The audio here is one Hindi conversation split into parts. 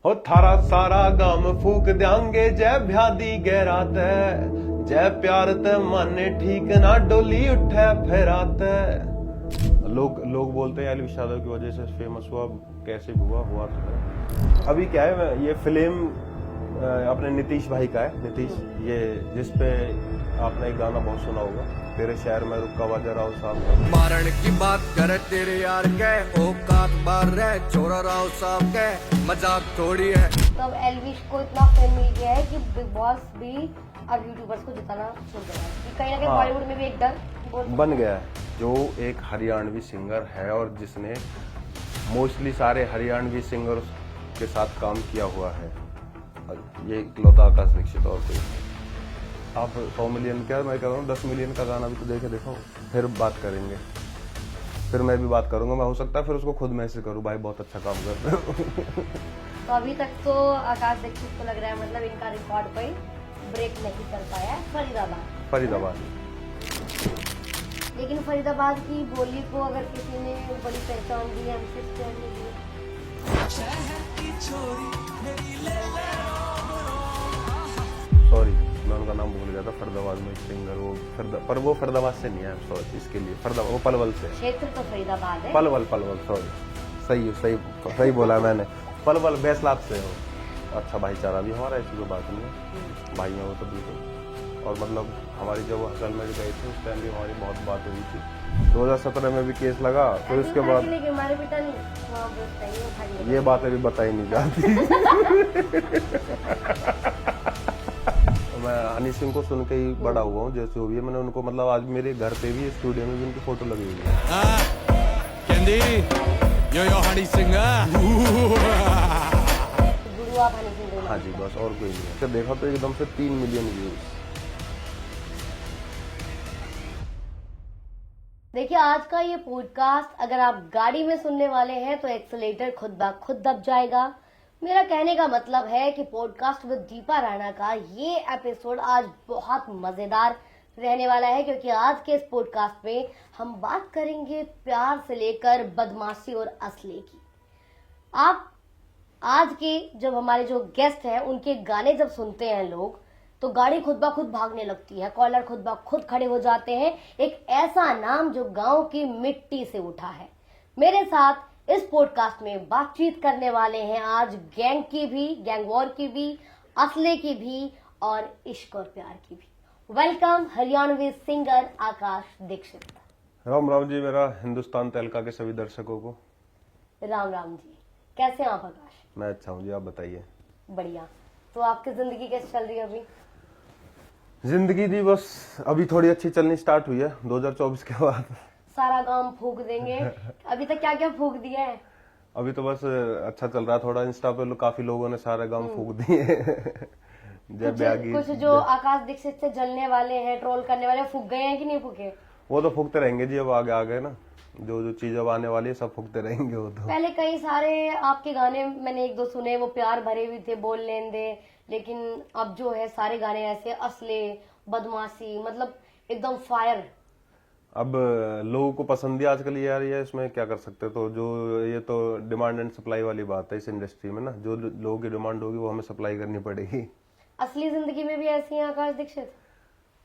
हो थारा सारा गम फूक देंगे जय ब्यादी गहरात है, जय प्यार ते मन ठीक ना डोली उठे फेरात है। लोग बोलते हैं एलविश यादव की वजह से फेमस हुआ, कैसे हुआ तो है। अभी क्या है, ये फिल्म अपने नीतीश भाई का है, नीतीश, ये जिसपे आपने एक गाना बहुत सुना होगा, तेरे शहर में रुका वाजा राव साहब। मारण की बात करे तेरे यार के, औकात बार रहे छोरा राव साहब के, मजाक थोड़ी है। तो अब एलविश को इतना फेम मिल गया है कि बिग बॉस भी अब यूट्यूबर्स को जिताना शुरू कर रहा है कि कहीं ना कहीं बॉलीवुड में भी एक डर बन गया है। जो एक हरियाणवी सिंगर है और जिसने मोस्टली सारे हरियाणवी सिंगर्स के साथ काम किया हुआ है, ये इकलौता आकाश दीक्षित। और कोई आप 100 मिलियन क्या, मैं कह रहा हूँ 10 मिलियन का गाना भी तो देखे देखो, फिर बात करेंगे, फिर मैं भी बात करूंगा। मैं हो सकता है फिर उसको खुद मैसेज करूँ, भाई बहुत अच्छा काम कर रहे हो। तो अभी तक तो आकाश दीक्षित को लग रहा है मतलब इनका रिकॉर्ड कोई ब्रेक नहीं कर पाया है। फरीदाबाद लेकिन फरीदाबाद की बोली को अगर किसी ने बड़ी पहचान दी है, सॉरी मैं उनका नाम भूल गया था। फरीदाबाद में सिंगर वो फरीदाबाद से नहीं है, सॉरी इसके लिए। वो पलवल से। क्षेत्र तो फरीदाबाद है। पलवल सॉरी, सही बोला मैंने। पलवल बैसलाब से हो। अच्छा भाईचारा भी हमारा, ऐसी कोई बात नहीं है, भाई हैं वो तो बिल्कुल। और मतलब हमारी जब हसल में गए थे उस टाइम भी हमारी बहुत बात हुई थी। 2017 में भी केस लगा, फिर उसके बाद ये बातें भी बताई नहीं जाती। मैं हनी सिंह को सुन के ही बड़ा हुआ हूँ, जैसे हुई है मैंने उनको, मतलब आज मेरे घर पे भी स्टूडियो में भी उनकी फोटो लगी हुई है। यो हनी सिंह। हाँ जी, बस और कोई नहीं है। देखा तो एकदम से 3 मिलियन व्यूज। देखिए आज का ये पॉडकास्ट अगर आप गाड़ी में सुनने वाले हैं तो एक्सेलेरेटर खुद ब खुद दब जाएगा। मेरा कहने का मतलब है कि पॉडकास्ट विद दीपा राणा का ये एपिसोड आज बहुत मजेदार रहने वाला है, क्योंकि आज के इस पॉडकास्ट में हम बात करेंगे प्यार से लेकर बदमाशी और असली की। आप आज के जब हमारे जो गेस्ट हैं उनके गाने जब सुनते हैं लोग, तो गाड़ी खुद ब खुद भागने लगती है, कॉलर खुद ब खुद खड़े हो जाते हैं। एक ऐसा नाम जो गांव की मिट्टी से उठा है। मेरे साथ इस पॉडकास्ट में बातचीत करने वाले हैं आज गैंग की भी, गैंग वॉर की भी, असले की भी और इश्क और प्यार की भी। वेलकम हरियाणवी सिंगर आकाश दीक्षित। राम राम जी मेरा हिंदुस्तान तहलका के सभी दर्शकों को। राम राम जी, कैसे हैं आप आकाश? मैं अच्छा हूँ जी, आप बताइए। बढ़िया। तो आपकी जिंदगी कैसे चल रही है अभी? जिंदगी जी बस अभी थोड़ी अच्छी चलनी स्टार्ट हुई है 2024 के बाद। सारा काम फूक देंगे। अभी तक क्या क्या फूक दिया है? अभी तो बस अच्छा चल रहा है थोड़ा। इंस्टा पे काफी लोगों ने सारे गांव फूक दिए। कुछ जो आकाश दीक्षित से जलने वाले हैं, ट्रोल करने वाले, फूक गए हैं कि नहीं फूके? वो तो फूकते रहेंगे जी, अब आगे आ गए ना, जो चीज अब आने वाली है सब फूकते रहेंगे वो तो। पहले कई सारे आपके गाने मैंने एक दो सुने, वो प्यार भरे भी थे, बोल लेन दे, लेकिन अब जो है सारे गाने ऐसे असले, बदमाशी, मतलब एकदम फायर। अब लोगों को पसंद है आजकल यार, ये इसमें क्या कर सकते। तो जो ये तो डिमांड एंड सप्लाई वाली बात है इस इंडस्ट्री में ना, जो लोगों की डिमांड होगी वो हमें सप्लाई करनी पड़ेगी। असली जिंदगी में भी ऐसी है आकाश दीक्षित?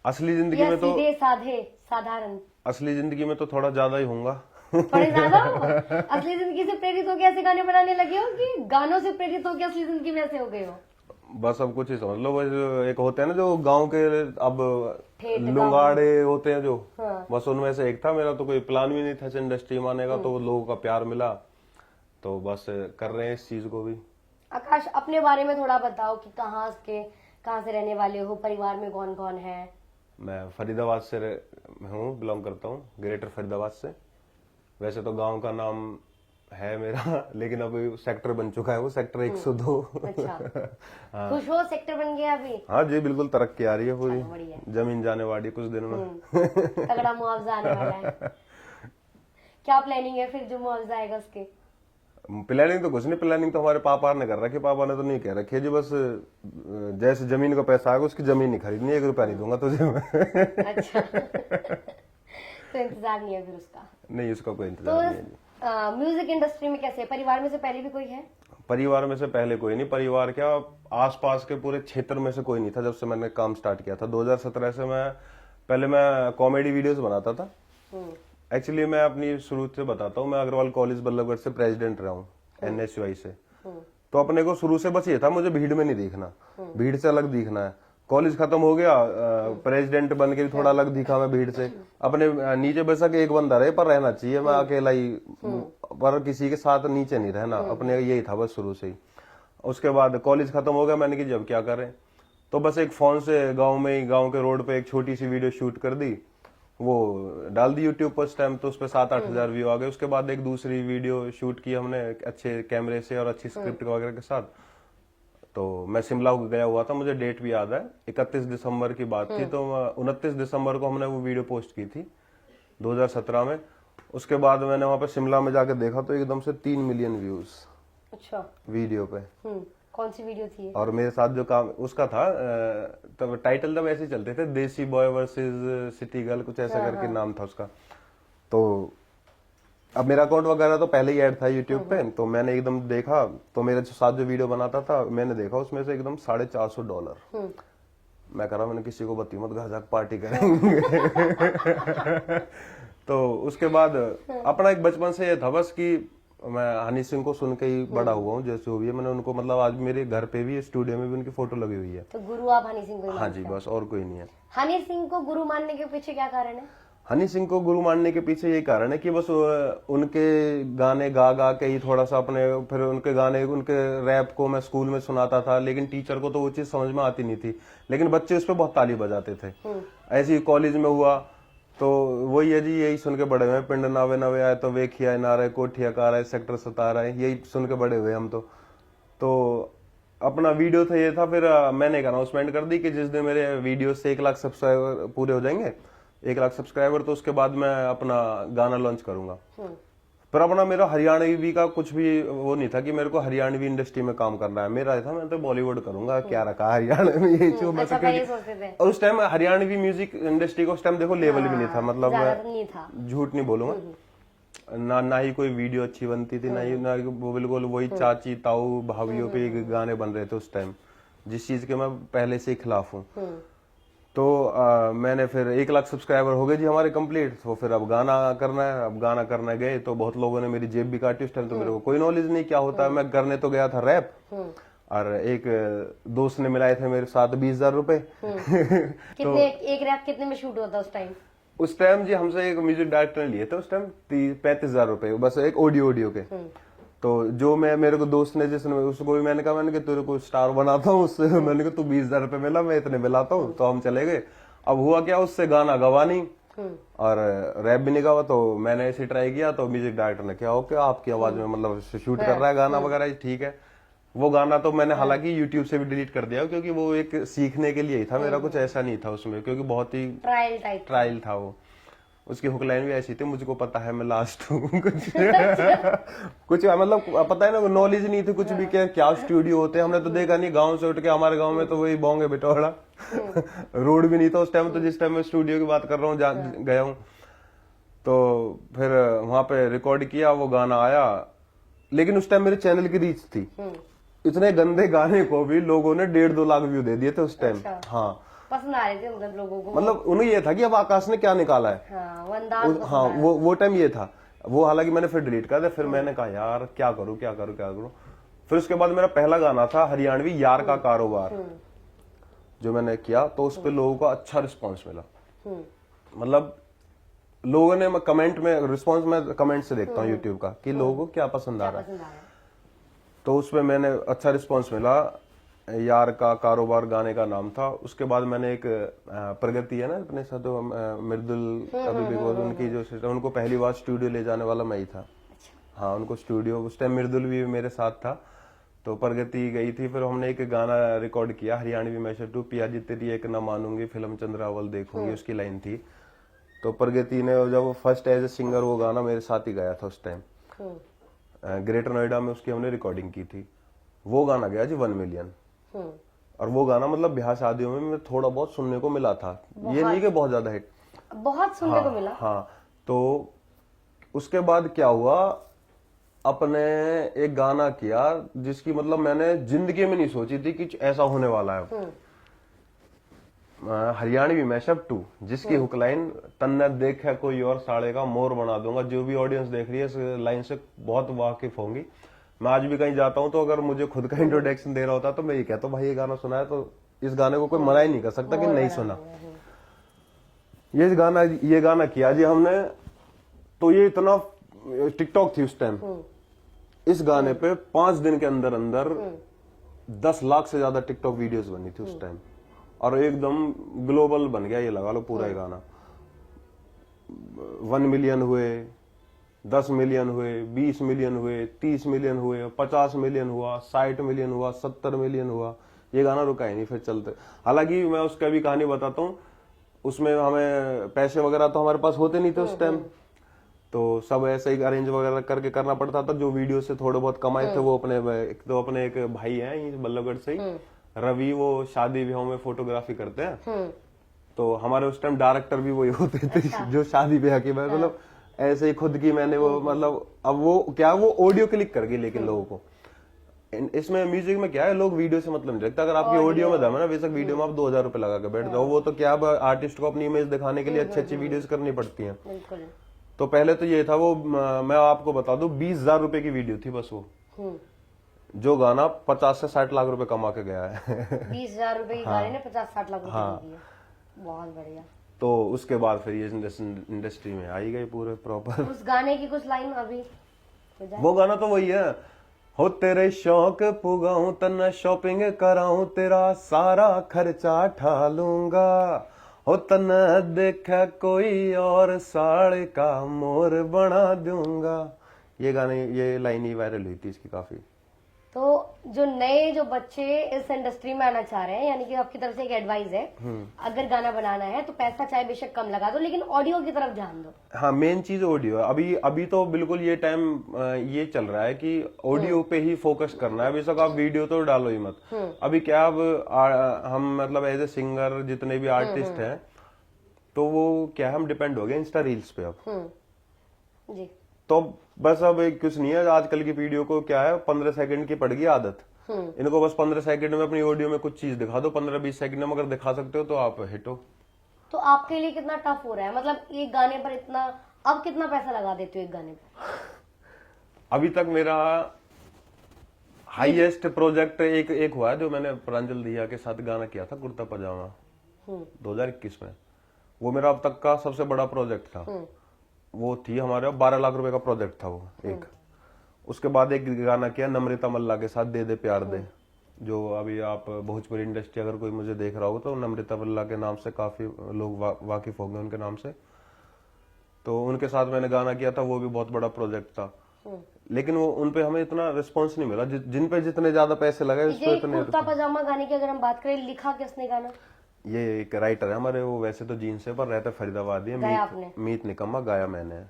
असली जिंदगी में तो सीधे साधे साधारण? असली जिंदगी में तो थोड़ा ज्यादा ही होऊंगा। थोड़े ज्यादा? असली जिंदगी से प्रेरित होकर ऐसे गाने बनाने लगे हो कि गानों से प्रेरित होकर असली जिंदगी में ऐसे हो गए हो? बस अब कुछ ही समझ लो। बस एक होते हैं ना जो गांव के अब लुंगाड़े होते हैं जो, हाँ। बस उनमें से एक था। मेरा तो कोई प्लान भी नहीं था इस इंडस्ट्री में आने का, तो लोगों का प्यार मिला तो बस कर रहे हैं इस चीज को भी। आकाश अपने बारे में थोड़ा बताओ कि कहाँ से रहने वाले हो, परिवार में कौन कौन है? मैं फरीदाबाद से हूँ, बिलोंग करता हूँ, ग्रेटर फरीदाबाद से। वैसे तो गांव का नाम है मेरा, लेकिन अभी सेक्टर बन चुका है वो, सेक्टर 102। अच्छा। हाँ। खुश हो सेक्टर बन गया अभी? हाँ जी बिल्कुल, तरक्की आ रही है पूरी, बढ़िया। जमीन जाने वाली कुछ दिन में। तगड़ा मुआवजा आने वाला है। क्या प्लानिंग है फिर जो मुआवजा आएगा उसके? प्लानिंग तो कुछ नहीं, प्लानिंग तो हमारे पापा ने कर रखी। पापा ने तो नहीं कह रखी है जी, बस जैसे जमीन का पैसा आएगा उसकी जमीन नहीं खरीदनी, 1 रुपया नहीं दूंगा तुझे मैं। अच्छा। तो इंतजार नहीं है फिर उसका? नहीं, उसका कोई इंतजार नहीं है जी। म्यूजिक इंडस्ट्री में कैसे, परिवार में से पहले भी कोई है? परिवार में से पहले कोई नहीं, परिवार क्या आसपास के पूरे क्षेत्र में से कोई नहीं था जब से मैंने काम स्टार्ट किया था। 2017 से पहले मैं कॉमेडी वीडियोस बनाता था। एक्चुअली मैं अपनी शुरू से बताता हूँ, मैं अग्रवाल कॉलेज बल्लभगढ़ से प्रेसिडेंट रहा हूँ, NSUI से। तो अपने को शुरू से बस ये था, मुझे भीड़ में नहीं दिखना, भीड़ से अलग दिखना है। कॉलेज खत्म हो गया, प्रेसिडेंट बन के भी थोड़ा अलग दिखा मैं भीड़ से। अपने नीचे बेशक एक बंदा रहे पर रहना चाहिए, मैं अकेला ही, पर किसी के साथ नीचे नहीं रहना, अपने यही था बस शुरू से ही। उसके बाद कॉलेज खत्म हो गया, मैंने कि जब क्या करें, तो बस एक फोन से गांव में ही, गांव के रोड पे एक छोटी सी वीडियो शूट कर दी, वो डाल दी यूट्यूब पर। उस टाइम तो उस पर 7-8 हजार व्यू आ गए। उसके बाद एक दूसरी वीडियो शूट की हमने अच्छे कैमरे से और अच्छी स्क्रिप्ट वगैरह के साथ। तो मैं शिमला गया हुआ था, मुझे डेट भी याद है, 31 दिसंबर की बात थी। तो 29 दिसंबर को हमने वो वीडियो पोस्ट की थी 2017 में। उसके बाद मैंने वहां पे शिमला में जाके देखा तो एकदम से 3 मिलियन व्यूज अच्छा वीडियो पे। कौन सी वीडियो थी? और मेरे साथ जो काम उसका था, तब टाइटल तब ऐसे चलते थे, देसी बॉय वर्सेस सिटी गर्ल, कुछ ऐसा करके नाम था उसका। तो अब मेरा अकाउंट वगैरह तो पहले ही ऐड था यूट्यूब पे, तो मैंने एकदम देखा, तो मेरे साथ जो वीडियो बनाता था मैंने देखा, उसमें से एकदम $450। मैं कह रहा मैंने किसी को बत्ती मत, घर जाकर पार्टी करेंगे। तो उसके बाद अपना एक बचपन से ये था बस कि मैं हनी सिंह को सुन के ही बड़ा हुआ हूँ, जैसे हो भी है। मैंने उनको मतलब आज मेरे घर पे भी, स्टूडियो में भी उनकी फोटो लगी हुई है। तो गुरु आप हनी सिंह को ही हाँ जी, बस और कोई नहीं है। हनी सिंह को गुरु मानने के पीछे क्या कारण है? हनी सिंह को गुरु मानने के पीछे यही कारण है कि बस उनके गाने गा गा के ही थोड़ा सा अपने, फिर उनके गाने, उनके रैप को मैं स्कूल में सुनाता था, लेकिन टीचर को तो वो चीज समझ में आती नहीं थी, लेकिन बच्चे उस पर बहुत ताली बजाते थे। ऐसे ही कॉलेज में हुआ तो वही है जी, यही सुन के बड़े हुए। पिंड नावे नवे आए तो वे खिया ना रहे, कोठिया का रहा है, सेक्टर 17 है, यही सुन के बड़े हुए हम तो अपना वीडियो था ये था। फिर मैंने एक अनाउंसमेंट कर दी कि जिस दिन मेरे वीडियो से 1 लाख सब्सक्राइबर पूरे हो जाएंगे, 1 लाख सब्सक्राइबर, तो उसके बाद मैं अपना गाना लॉन्च करूंगा। पर अपना मेरा हरियाणवी का कुछ भी वो नहीं था कि मेरे को हरियाणवी इंडस्ट्री में काम करना है। मेरा था मैं तो बॉलीवुड करूंगा, क्या रखा हरियाणा में, यही जो मैं और उस टाइम हरियाणवी म्यूजिक इंडस्ट्री को उस टाइम देखो लेवल भी नहीं था, मतलब मैं झूठ नहीं बोलूंगा, ना ही कोई वीडियो अच्छी बनती थी, ना ही वो बिल्कुल वही चाची ताऊ भाभीियों पे गाने बन रहे थे उस टाइम, जिस चीज के मैं पहले से खिलाफ हूँ। तो मैंने फिर 1 लाख सब्सक्राइबर हो गए जी हमारे कंप्लीट। तो फिर अब गाना करना है, अब गाना करने गए तो बहुत लोगों ने मेरी जेब भी काटी। उस टाइम तो मेरे को कोई नॉलेज नहीं क्या होता है। मैं करने तो गया था रैप, और एक दोस्त ने मिलाए थे मेरे साथ 20,000 रुपए। कितने एक रैप कितने में शूट होता उस टाइम? उस टाइम जी हमसे एक म्यूजिक डायरेक्टर ने लिए थे उस टाइम 35,000 रुपए, बस एक ऑडियो के। तो जो मेरे को दोस्त ने, जिसने, उसको भी मैंने कहा, मैंने कि तेरे को स्टार बनाता हूँ उससे। मैंने कहा तू 20,000 रुपए मिला, मैं इतने मिलाता हूँ। तो हम चले गए। अब हुआ क्या, उससे गाना गवा नहीं और रैप भी नहीं गवा। तो मैंने ऐसे ट्राई किया, तो म्यूजिक डायरेक्टर ने क्या, ओके आपकी आवाज में मतलब शूट कर रहा है गाना वगैरह, ठीक है। वो गाना तो मैंने हालांकि यूट्यूब से भी डिलीट कर दिया, क्योंकि वो एक सीखने के लिए ही था, मेरा कुछ ऐसा नहीं था उसमें, क्योंकि बहुत ही ट्रायल था वो। उसकी हुक लाइन भी ऐसी थी, मुझको पता है मैं लास्ट हूँ। कुछ मतलब पता है ना, नॉलेज नहीं थी कुछ भी, क्या स्टूडियो होते हैं हमने तो देखा नहीं। गांव से उठ के हमारे गांव में तो वही बोंगे बिटौड़ा, रोड भी नहीं था उस टाइम। तो जिस टाइम मैं स्टूडियो की बात कर रहा हूँ गया हूँ, तो फिर वहां पे रिकॉर्ड किया, वो गाना आया। लेकिन उस टाइम मेरे चैनल की रीच थी, इतने गंदे गाने को भी लोगों ने 1.5-2 लाख व्यू दे दिए थे उस टाइम। हाँ, पसंद आ रहे थे मतलब लोगों को, मतलब उन्हें ये था कि अब आकाश ने क्या निकाला है। हाँ, वो टाइम ये था। वो हालांकि मैंने फिर डिलीट कर दिया। फिर मैंने कहा यार क्या करूं। फिर उसके बाद मेरा पहला गाना था हरियाणवी यार का कारोबार, जो मैंने किया, तो उस पर लोगों का अच्छा रिस्पॉन्स मिला। मतलब लोगों ने कमेंट में रिस्पॉन्स, मैं कमेंट से देखता हूँ यूट्यूब का कि लोगों को क्या पसंद आ रहा है। तो उसमें मैंने अच्छा रिस्पॉन्स मिला। यार का कारोबार गाने का नाम था। उसके बाद मैंने एक प्रगति है ना अपने साथ, मृदुल अभी भी उनकी जो सिस्टर, उनको पहली बार स्टूडियो ले जाने वाला मैं ही था। हाँ, उनको स्टूडियो, उस टाइम मृदुल भी मेरे साथ था। तो प्रगति गई थी, फिर हमने एक गाना रिकॉर्ड किया हरियाणवी मैशर 2, पिया जी तेरी एक न मानूंगी, फिल्म चंद्रावल देखूंगी, उसकी लाइन थी। तो प्रगति ने जब फर्स्ट एज ए सिंगर वो गाना मेरे साथ ही गाया था उस टाइम। ग्रेटर नोएडा में उसकी हमने रिकॉर्डिंग की थी। वो गाना गया जी 1 मिलियन। और वो गाना मतलब ब्याह शादियों में थोड़ा बहुत सुनने को मिला था, ये नहीं कि बहुत ज्यादा हिट, बहुत सुनने को मिला। हाँ, तो उसके बाद क्या हुआ, अपने एक गाना किया जिसकी मतलब मैंने जिंदगी में नहीं सोची थी कि ऐसा होने वाला है। हरियाणवी मैशअप 2 जिसकी हुक लाइन तन्ने देखा कोई और साड़े का मोर बना दूंगा। जो भी ऑडियंस देख रही है इस लाइन से बहुत वाकिफ होंगी। मैं आज भी कहीं जाता हूं तो अगर मुझे खुद का इंट्रोडक्शन दे रहा होता तो मैं ये कहता हूं भाई ये गाना सुना है, तो इस गाने को कोई मना ही नहीं कर सकता कि नहीं सुना। ये गाना किया जी हमने, तो ये इतना टिकटॉक थी उस टाइम। इस गाने पे 5 दिन के अंदर अंदर 10 लाख से ज्यादा टिकटॉक वीडियोस बनी थी उस टाइम, और एकदम ग्लोबल बन गया ये लगा लो पूरा ये गाना। 1 मिलियन हुए, 10 मिलियन हुए, 20 मिलियन हुए, 30 मिलियन हुए, 50 मिलियन हुआ, 60 मिलियन हुआ, 70 मिलियन हुआ। ये गाना रुका ही नहीं, फिर चलते। हालांकि मैं उसका भी कहानी बताता हूँ, उसमें हमें पैसे वगैरह तो हमारे पास होते नहीं थे उस टाइम, तो सब ऐसे ही अरेंज वगैरह करके करना पड़ता था। जो वीडियो से थोड़े बहुत कमाए थे वो अपने एक भाई हैं बल्लभगढ़ से ही, रवि, वो शादी ब्याहों में फोटोग्राफी करते हैं। तो हमारे उस टाइम डायरेक्टर भी वही होते थे जो शादी ब्याह की, मतलब ऐसे ही खुद की मैंने वो मतलब अब वो क्या वो ऑडियो क्लिक कर गई। लेकिन लोगों को इसमें म्यूजिक में क्या है, लोग वीडियो से मतलब नहीं रखते। अगर आपकी ऑडियो में दम है ना, बेशक वीडियो में आप 2000 रुपए लगा के बैठ जाओ, वो तो क्या आर्टिस्ट को अपनी इमेज दिखाने के लिए अच्छी अच्छी वीडियोस करनी पड़ती हैं। तो पहले तो ये था, वो मैं आपको बता दूं 20,000 रुपए की वीडियो थी बस वो, जो गाना 50 से 60 लाख रुपए कमा के गया है। 20,000 रुपए की गाने ने 50-60 लाख रुपए दिए। बहुत बढ़िया। तो उसके बाद फिर ये इंडस्ट्री में आई गई पूरे प्रॉपर। उस गाने की कुछ लाइन अभी वो गाना तो वही है, हो तेरे शौक पुगाऊं तन्ना शॉपिंग कराऊं तेरा सारा खर्चा ठा लूंगा, हो तन्ना देखा कोई और साड़ का मोर बना दूंगा। ये गाने ये लाइन ही वायरल हुई थी इसकी काफी। तो जो बच्चे इस इंडस्ट्री में आना चाह रहे हैं, यानी कि आपकी तरफ से एक एडवाइस है, अगर गाना बनाना है तो पैसा चाहे बेशक कम लगा दो, लेकिन ऑडियो की तरफ ध्यान दो। हाँ, मेन चीज ऑडियो है। अभी तो बिल्कुल ये टाइम ये चल रहा है कि ऑडियो पे ही फोकस करना है। बेशक आप वीडियो तो डालो ही मत। अभी क्या अब हम मतलब एज ए सिंगर जितने भी आर्टिस्ट हैं, तो वो क्या हम डिपेंड हो गए इंस्टा रील्स पे अब जी। तो बस अब कुछ नहीं है। आजकल की वीडियो को क्या है, 15 सेकंड की पड़ गई आदत। इनको बस 15 सेकंड में अपनी ऑडियो में कुछ चीज दिखा दो। 15-20 सेकंड में अगर दिखा सकते हो तो आप हिट हो। तो आपके लिए कितना टफ हो रहा है, मतलब एक गाने पर इतना, अब कितना पैसा लगा देते हो एक गाने पर? अभी तक मेरा हाईएस्ट प्रोजेक्ट एक हुआ है, जो मैंने प्रांजल दिया के साथ गाना किया था, कुर्ता पजामा, 2021 में। वो मेरा अब तक का सबसे बड़ा प्रोजेक्ट था। वो थी हमारे 12 लाख रुपए का प्रोजेक्ट था वो एक। उसके बाद एक गाना किया नम्रता मल्ला के साथ, दे दे प्यार दे, जो अभी आप भोजपुरी इंडस्ट्री अगर कोई मुझे देख रहा हो तो नम्रता मल्ला के नाम से काफी लोग वाकिफ होंगे उनके नाम से। तो उनके साथ मैंने गाना किया था, वो भी बहुत बड़ा प्रोजेक्ट था। लेकिन वो उनपे हमें इतना रिस्पॉन्स नहीं मिला जिन पे जितने ज्यादा पैसे लगे उस पे इतने। कुर्ता पजामा गाने की अगर हम बात करें, लिखा किसने गाना? ये एक राइटर है हमारे, वो वैसे तो जीन से पर रहता है फरीदाबाद है, मीत निकम्मा, गाया मैंने।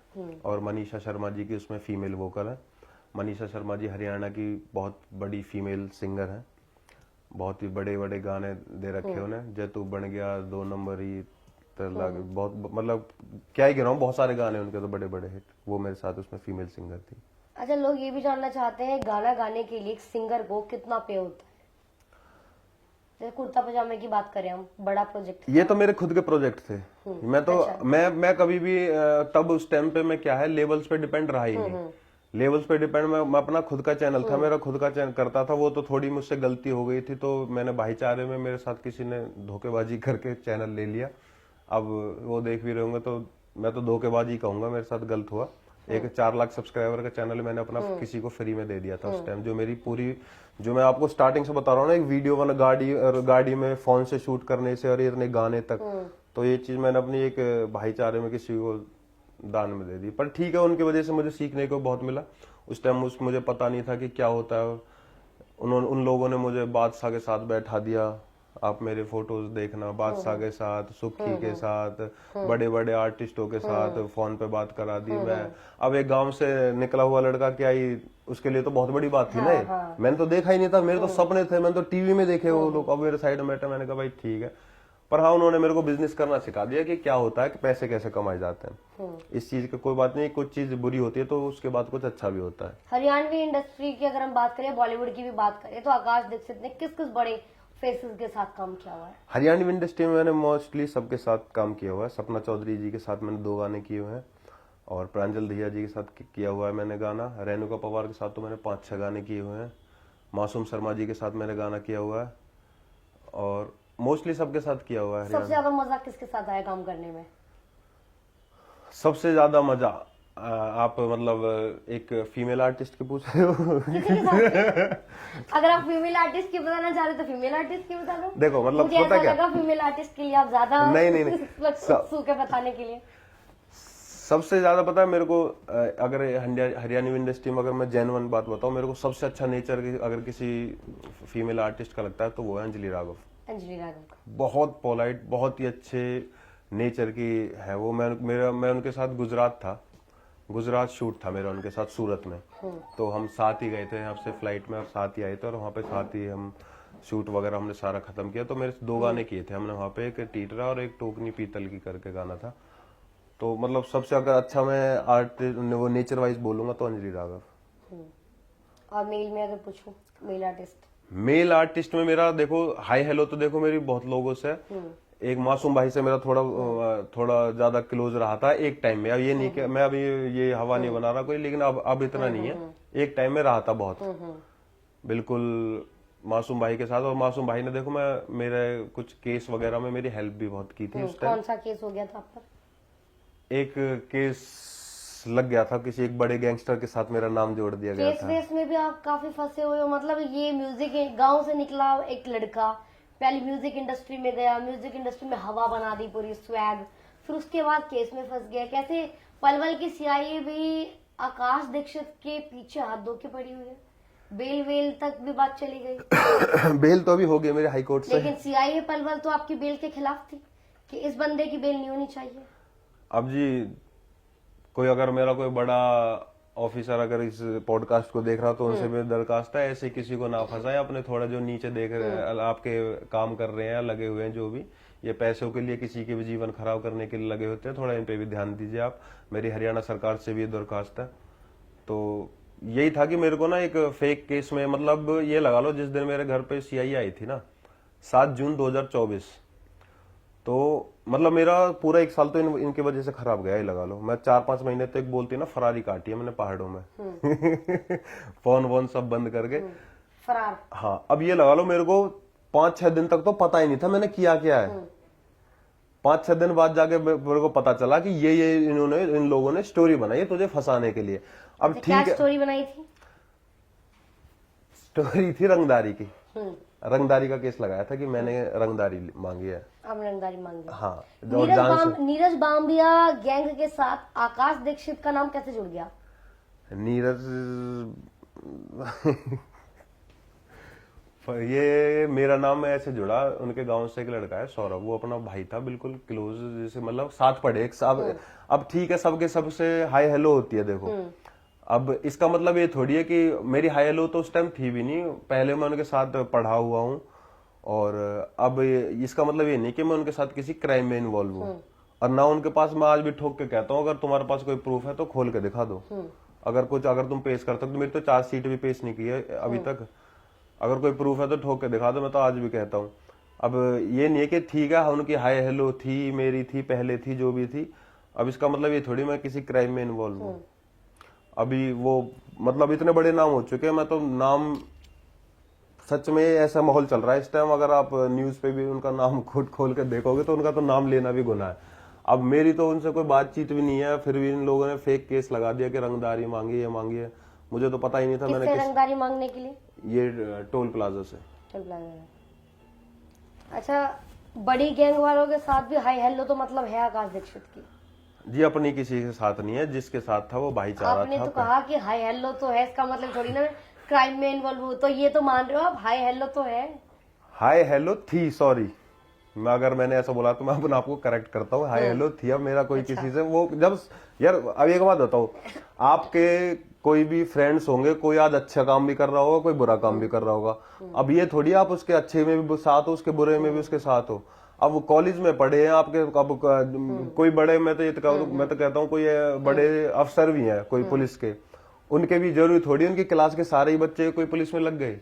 और मनीषा शर्मा जी की उसमें फीमेल वोकल है। मनीषा शर्मा जी हरियाणा की बहुत बड़ी फीमेल सिंगर है, बहुत ही बड़े बड़े गाने दे रखे उन्हें। जय तू बन गया, 2 नंबर ही, बहुत मतलब क्या ही गिनाऊं, बहुत सारे गाने उनके तो बड़े बड़े हिट। वो मेरे साथ उसमें फीमेल सिंगर थी। अच्छा, लोग ये भी जानना चाहते हैं गाना गाने के लिए सिंगर को कितना पे होता है? जैसे कुर्ता पजामे की बात करें हम, बड़ा प्रोजेक्ट। ये तो मेरे खुद के प्रोजेक्ट थे। मैं तो अच्छा। मैं कभी भी तब उस टाइम पे मैं क्या है, लेवल्स पे डिपेंड रहा ही नहीं। लेवल्स पे डिपेंड मैं अपना खुद का चैनल था, मेरा खुद का चैनल करता था। वो तो थोड़ी मुझसे गलती हो गई थी, तो मैंने भाईचारे में मेरे साथ किसी ने धोखेबाजी करके चैनल ले लिया। अब वो देख भी रहे होंगे तो मैं तो धोखेबाजी कहूंगा, मेरे साथ गलत हुआ। एक 4 लाख सब्सक्राइबर का चैनल मैंने अपना किसी को फ्री में दे दिया था उस टाइम। जो मेरी पूरी, जो मैं आपको स्टार्टिंग से बता रहा हूँ ना, एक वीडियो वाला गाड़ी में फोन से शूट करने से और इतने गाने तक, तो ये चीज मैंने अपनी एक भाईचारे में किसी को दान में दे दी। पर ठीक है, उनकी वजह से मुझे सीखने को बहुत मिला। उस टाइम मुझे पता नहीं था कि क्या होता है। उन लोगों ने मुझे बादशाह के साथ बैठा दिया, आप मेरे फोटोज देखना, बादशाह के साथ, सुखी के साथ, बड़े बड़े आर्टिस्टों के साथ फोन पे बात करा दी। मैं अब एक गांव से निकला हुआ लड़का क्या ही, उसके लिए तो बहुत बड़ी बात थी ना। मैंने तो देखा ही नहीं था, मेरे तो सपने थे, मैंने तो टीवी में देखे वो लोग। अब मेरे साइड में बैठा, मैंने कहा भाई ठीक है। पर हाँ उन्होंने मेरे को बिजनेस करना सिखा दिया कि क्या होता है, कि पैसे कैसे कमाए जाते हैं। इस चीज की कोई बात नहीं, कुछ चीज बुरी होती है तो उसके बाद कुछ अच्छा भी होता है। हरियाणवी इंडस्ट्री की अगर हम बात करें, बॉलीवुड की भी बात करें, तो आकाश दीक्षित ने किस किस बड़े फेसेस के साथ काम किया हुआ है? हरियाणवी इंडस्ट्री में मैंने मोस्टली सबके साथ काम किया हुआ है। सपना चौधरी जी के साथ मैंने 2 गाने किए हुए हैं, और प्रांजल दहिया जी के साथ किया हुआ है मैंने गाना। रेणुका पवार के साथ तो मैंने 5-6 गाने किए हुए हैं। मासूम शर्मा जी के साथ मैंने गाना किया हुआ है, और मोस्टली सबके साथ किया हुआ है। सबसे ज्यादा मजा किसके साथ आया काम करने में? सबसे ज्यादा मजा आप मतलब एक फीमेल आर्टिस्ट के पूछ रहे हो? किसी के साथ अगर आप फीमेल आर्टिस्ट की बताना चाह रहे तो फीमेल आर्टिस्ट की बता दो। देखो मतलब मुझे पता ऐसा क्या, लगा फीमेल आर्टिस्ट के लिए आप ज्यादा नहीं। उत्सुक है बताने के लिए। सबसे ज्यादा पता है मेरे को, अगर हरियाणवी इंडस्ट्री में अगर मैं जेन्युइन बात बताऊं, मेरे को सबसे अच्छा नेचर अगर किसी फीमेल आर्टिस्ट का लगता है तो वो है अंजलि राघव। अंजलि राघव बहुत पोलाइट, बहुत ही अच्छे नेचर की है वो। मैं उनके साथ गुजरात शूट था मेरा उनके साथ सूरत में, तो हम साथ ही गए थे यहाँ से फ्लाइट में, और साथ ही आए थे, और वहाँ पे साथ ही हम शूट वगैरह हमने सारा खत्म किया। तो मेरे 2 गाने किए थे हमने वहाँ पे, एक टीटरा और एक टोकनी पीतल की करके गाना था। तो मतलब सबसे अगर अच्छा मैं आर्ट वो नेचर वाइज बोलूंगा तो अंजलि राघव। और मेल में अगर पूछूं, मेल आर्टिस्ट में मेरा देखो हाई हेलो तो देखो मेरी बहुत लोगों से, एक मासूम भाई से मेरा थोड़ा ज्यादा क्लोज रहा था एक टाइम में। अब ये नहीं कि मैं अभी ये हवा नहीं बना रहा कोई, लेकिन अब इतना नहीं है। एक टाइम में रहा था बहुत, बिल्कुल मासूम भाई के साथ। और मासूम भाई ने देखो मेरे कुछ केस वगैरह में मेरी हेल्प भी बहुत की थी उस टाइम। कौन सा केस हो गया था आप पर? एक केस लग गया था, किसी एक बड़े गैंगस्टर के साथ मेरा नाम जोड़ दिया गया था। केस में भी आप काफी फंसे हुए हो। मतलब ये म्यूजिक गांव से निकला एक लड़का, पहले म्यूजिक इंडस्ट्री में गया, म्यूजिक इंडस्ट्री में हवा बना दी पूरी स्वैग, फिर उसके बाद केस में फंस गया। कैसे पलवल की सीआईए भी आकाश दीक्षित के पीछे हाथ धो के पड़ी हुई है? बेल तक भी बात चली गई। बेल तो अभी हो गई मेरे हाई कोर्ट से, लेकिन सीआईए पलवल तो आपकी बेल के खिलाफ थी कि इस बंदे की बेल नहीं होनी चाहिए। अब जी अगर मेरा कोई बड़ा ऑफिसर अगर इस पॉडकास्ट को देख रहा तो उनसे मेरी दरखास्त है, ऐसे किसी को ना फंसाए। अपने थोड़ा जो नीचे देख रहे हैं, आपके काम कर रहे हैं, लगे हुए हैं, जो भी ये पैसों के लिए किसी के भी जीवन खराब करने के लिए लगे होते हैं, थोड़ा इन पे भी ध्यान दीजिए आप। मेरी हरियाणा सरकार से भी ये दरखास्त है। तो यही था कि मेरे को ना एक फेक केस में, मतलब ये लगा लो जिस दिन मेरे घर पे सीआईए आई थी ना, 7 जून 2024, तो मतलब मेरा पूरा 1 साल तो इनके वजह से खराब गया ही लगा लो। मैं 4-5 महीने तक बोलती ना फरारी काटी है मैंने पहाड़ों में। फोन सब बंद करके फरार। हाँ, अब ये लगा लो मेरे को 5-6 दिन तक तो पता ही नहीं था मैंने किया क्या है। 5-6 दिन बाद जाके मेरे को पता चला कि ये इन लोगों ने स्टोरी बनाई है तुझे फंसाने के लिए। अब ठीक है, स्टोरी बनाई थी? स्टोरी थी रंगदारी की। रंगदारी का केस लगाया था कि मैंने रंगदारी मांगी है। अब रंगदारी मांगी? हाँ। नीरज बाम्बिया गैंग के साथ आकाश दीक्षित का नाम कैसे जुड़ गया? नीरज ये मेरा नाम ऐसे जुड़ा, उनके गांव से एक लड़का है सौरभ, वो अपना भाई था बिल्कुल क्लोज, जैसे मतलब साथ पढ़े एक साथ। अब ठीक है, सबके सबसे हाई हेलो होती है देखो। अब इसका मतलब ये थोड़ी है कि मेरी हाई हेलो तो उस टाइम थी भी नहीं, पहले मैं उनके साथ पढ़ा हुआ हूँ। और अब इसका मतलब ये नहीं कि मैं उनके साथ किसी क्राइम में इन्वॉल्व हूँ। और ना उनके पास, मैं आज भी ठोक के कहता हूँ अगर तुम्हारे पास कोई प्रूफ है तो खोल के दिखा दो। अगर तुम पेश कर सकते हो, मेरी तो चार्जशीट भी पेश नहीं की है अभी तक। अगर कोई प्रूफ है तो ठोक के दिखा दो, मैं तो आज भी कहता हूँ। अब ये नहीं है कि ठीक है उनकी हाई हेलो थी, मेरी थी, पहले थी, जो भी थी। अब इसका मतलब ये थोड़ी मैं किसी क्राइम में इन्वॉल्व हूँ। अभी वो मतलब इतने बड़े नाम हो चुके हैं, मैं तो नाम सच में ऐसा माहौल चल रहा है इस टाइम, अगर आप न्यूज पे भी उनका नाम खुद खोल के देखोगे तो उनका तो नाम लेना भी गुनाह है। अब मेरी तो उनसे कोई बातचीत भी नहीं है, फिर भी इन लोगों ने फेक केस लगा दिया कि रंगदारी मांगी है। मुझे तो पता ही नहीं था। मैंने रंगदारी मांगने के लिए? ये टोल प्लाजा से। अच्छा, बड़ी गैंग वालों के साथ भी हाई हेलो तो मतलब है आकाश दीक्षित की? जी, अपनी किसी के साथ नहीं है, जिसके साथ था वो भाईचारा था। आपने तो कहा कि हाई हेलो तो है, इसका मतलब थोड़ी ना क्राइम में इन्वॉल्व हो, तो ये तो मान रहे हो आप हाई हेलो तो है? हाई हेलो थी, सॉरी, मैं अगर मैंने ऐसा बोला तो मैं अपने आपको करेक्ट करता हूँ। हाई हेलो थी। अब मेरा कोई किसी से वो जब यार, अब एक बात बताओ, आपके कोई भी फ्रेंड्स होंगे, कोई आज अच्छा काम भी कर रहा होगा, कोई बुरा काम भी कर रहा होगा। अब ये थोड़ी आप उसके अच्छे में भी साथ हो, उसके बुरे में भी उसके साथ हो। अब कॉलेज में पढ़े हैं आपके, अब कोई बड़े, मैं तो कहता हूँ कोई बड़े अफसर भी हैं कोई पुलिस के, उनके भी जरूरी थोड़ी उनकी क्लास के सारे ही बच्चे कोई पुलिस में लग गए।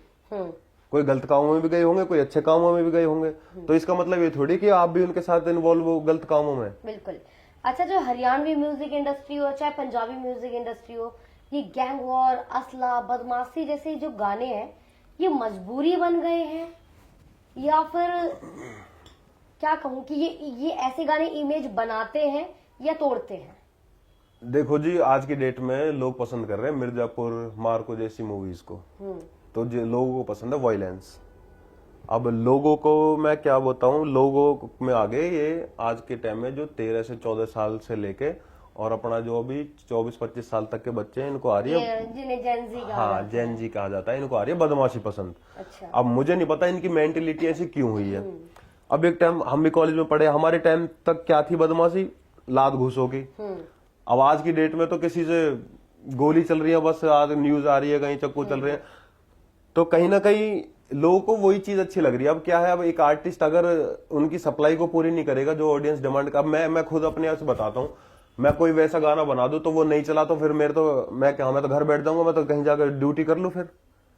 कोई गलत कामों में भी गए होंगे, कोई अच्छे कामों में भी गए होंगे, तो इसका मतलब ये थोड़ी कि आप भी उनके साथ इन्वॉल्व हो गलत कामों में। बिल्कुल। अच्छा, जो हरियाणवी म्यूजिक इंडस्ट्री हो चाहे पंजाबी म्यूजिक इंडस्ट्री हो, ये गैंग वॉर, असला, बदमाशी जैसे जो गाने हैं, ये मजबूरी बन गए हैं या फिर क्या कहूँ कि ये ऐसे गाने इमेज बनाते हैं या तोड़ते हैं? देखो जी, आज की डेट में लोग पसंद कर रहे हैं मिर्जापुर, मार्को जैसी मूवीज को, तो लोगों को पसंद है वायलेंस। अब लोगों को मैं क्या बताऊं, लोगों में आगे ये आज के टाइम में जो 13 से 14 साल से लेके और अपना जो अभी 24-25 साल तक के बच्चे हैं, इनको आ रही है, जिन्हें जेन जी हाँ जेन जी कहा जाता है, इनको आ रही है बदमाशी पसंद। अच्छा। अब मुझे नहीं पता इनकी मेंटेलिटी ऐसी क्यों हुई है। अब एक टाइम हम भी कॉलेज में पढ़े, हमारे टाइम तक क्या थी बदमाशी, लात घूसों की। अब आज की डेट में तो किसी से गोली चल रही है, बस आज न्यूज आ रही है कहीं चक्कू चल रहे हैं, तो कहीं ना कहीं लोगों को वही चीज अच्छी लग रही है। अब क्या है, अब एक आर्टिस्ट अगर उनकी सप्लाई को पूरी नहीं करेगा जो ऑडियंस डिमांड का, मैं खुद अपने आप से बताता हूँ, मैं कोई वैसा गाना बना दूं तो वो नहीं चला तो फिर मैं तो घर बैठ जाऊंगा, मैं तो कहीं जाकर ड्यूटी कर लूं फिर।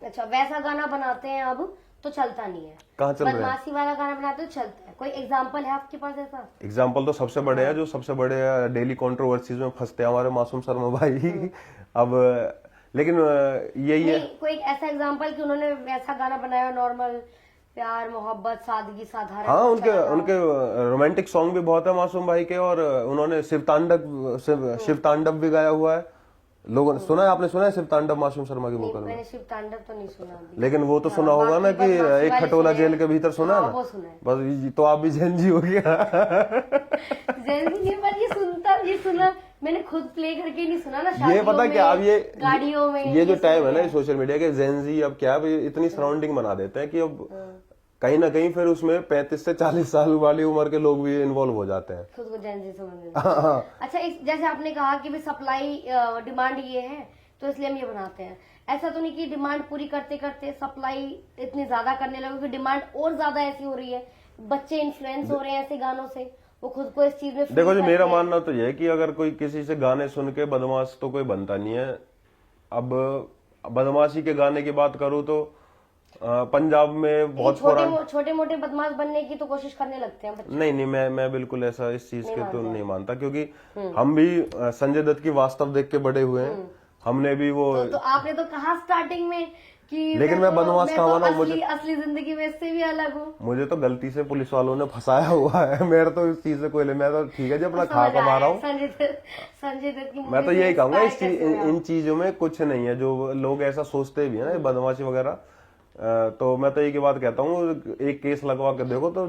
अच्छा, वैसा गाना बनाते हैं अब तो चलता नहीं है, कहाँ चल रहा है? बदमाशी वाला गाना बनाते हो चलता है। कोई एग्जांपल है आपके पास ऐसा? एग्जाम्पल तो सबसे बड़े हैं, जो सबसे बड़े डेली कंट्रोवर्सीज में फंसते हैं, हमारे मासूम शर्मा भाई। अब लेकिन यही है, कोई ऐसा एग्जांपल कि उन्होंने वैसा गाना बनाया, नॉर्मल प्यार मोहब्बत सादगी साधारण? हाँ, उनके रोमांटिक सॉन्ग भी बहुत है मासूम भाई के, और उन्होंने शिव तांडव भी गाया हुआ है। लोगों ने सुना है, आपने सुना है शिव तांडव मासूम शर्मा की वोकल में? मैंने शिव तांडव तो नहीं सुना अभी। लेकिन वो तो सुना होगा ना कि एक खटोला जेल के भीतर, सुना हाँ, ना? वो सुना है। बस तो आप भी जेन जी हो गया। जेन जी नहीं, पर ये सुना मैंने खुद प्ले करके नहीं सुना ना, ये पता क्या, अब ये गाड़ियों में ये जो टाइम है ना सोशल मीडिया के, जेन जी अब क्या है, इतनी सराउंडिंग बना देते हैं कि अब कहीं ना कहीं फिर उसमें 35 से 40 साल वाली उम्र के लोग भी इन्वॉल्व हो जाते हैं, खुद को जेन जी समझ। हाँ। अच्छा, जैसे आपने कहा कि भी सप्लाई डिमांड ये है तो इसलिए हम ये बनाते हैं, ऐसा तो नहीं कि डिमांड पूरी करते करते सप्लाई इतनी ज्यादा करने लगे कि डिमांड और ज्यादा ऐसी हो रही है, बच्चे इन्फ्लुएंस हो रहे हैं ऐसे गानों से, वो खुद को इस चीज में देखो जी, मेरा मानना तो ये है कि अगर कोई किसी से गाने सुन के बदमाश तो कोई बनता नहीं है। अब बदमाशी के गाने की बात करूँ तो पंजाब में बहुत छोटे मोटे बदमाश बनने की तो कोशिश करने लगते हैं बच्चे। नहीं, मैं बिल्कुल ऐसा इस चीज के तो नहीं मानता, क्योंकि हम भी संजय दत्त की वास्तव देख के बड़े हुए हैं, हमने भी वो तो आपने तो कहा स्टार्टिंग में कि लेकिन मैं बदमाश कहाँ बना, मुझे असली जिंदगी में इससे भी अलग हूँ। मुझे तो गलती से पुलिस वालों ने फंसाया हुआ है, मेरा तो इस चीज से कोई मैं तो ठीक है जी, अपना खा कमा रहा हूँ। संजय दत्त की मैं तो यही कहूंगा, इन चीजों में कुछ नहीं है, जो लोग ऐसा सोचते भी है ना बदमाशी वगैरह, तो मैं तो एक ही बात कहता हूँ, एक केस लगवा के देखो तो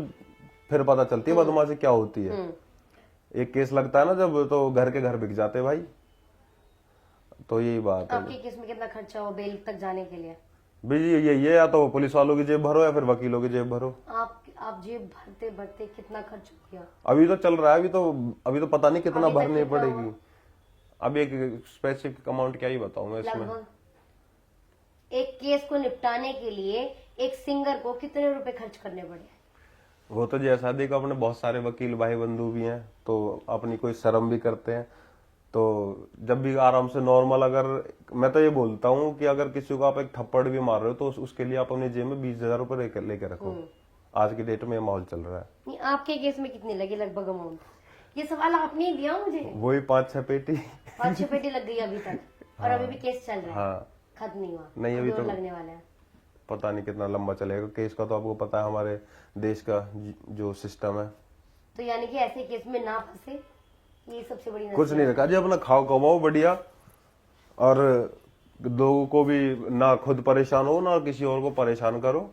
फिर पता चलती है बदमाशी क्या होती है। एक केस लगता है ना जब, तो घर के घर बिक जाते भाई, तो यही बात है। आपके केस में कितना खर्चा हो बेल तक जाने के लिए? भाई ये या तो पुलिस वालों की जेब भरो या फिर वकीलों की जेब भरो। आप जेब भरते भरते कितना खर्च हो गया? अभी तो चल रहा है, अभी तो पता नहीं कितना भरनी पड़ेगी। अभी एक स्पेसिफिक अमाउंट क्या ही बताऊं मैं इसमें। एक केस को निपटाने के लिए एक सिंगर को कितने रुपए खर्च करने पड़े? वो तो जैसा देखो, अपने बहुत सारे वकील भाई बंधु भी हैं, तो अपनी कोई शर्म भी करते हैं, तो जब भी आराम से नॉर्मल, अगर मैं तो ये बोलता हूँ कि अगर किसी को आप एक थप्पड़ भी मार रहे हो तो उसके लिए आप अपनी जेब में 20,000 रुपए लेके रखो। आज की डेट में ये माहौल चल रहा है। आपके केस में कितने लगे लगभग अमाउंट? ये सवाल आपने ही दिया मुझे। वही 5-6 पेटी 5-6 पेटी लग गई अभी तक, और अभी भी केस चल रहा है? हाँ, खत्म नहीं हुआ? नहीं, अभी तो लगने वाला है, पता नहीं कितना लंबा चलेगा केस का, तो आपको पता है हमारे देश का जो सिस्टम है। तो यानी कि ऐसे केस में ना फंसे, ये सबसे बड़ी कुछ नहीं रखा जी, अपना खाओ कमाओ बढ़िया, और लोगों को भी ना खुद परेशान हो ना किसी और को परेशान करो,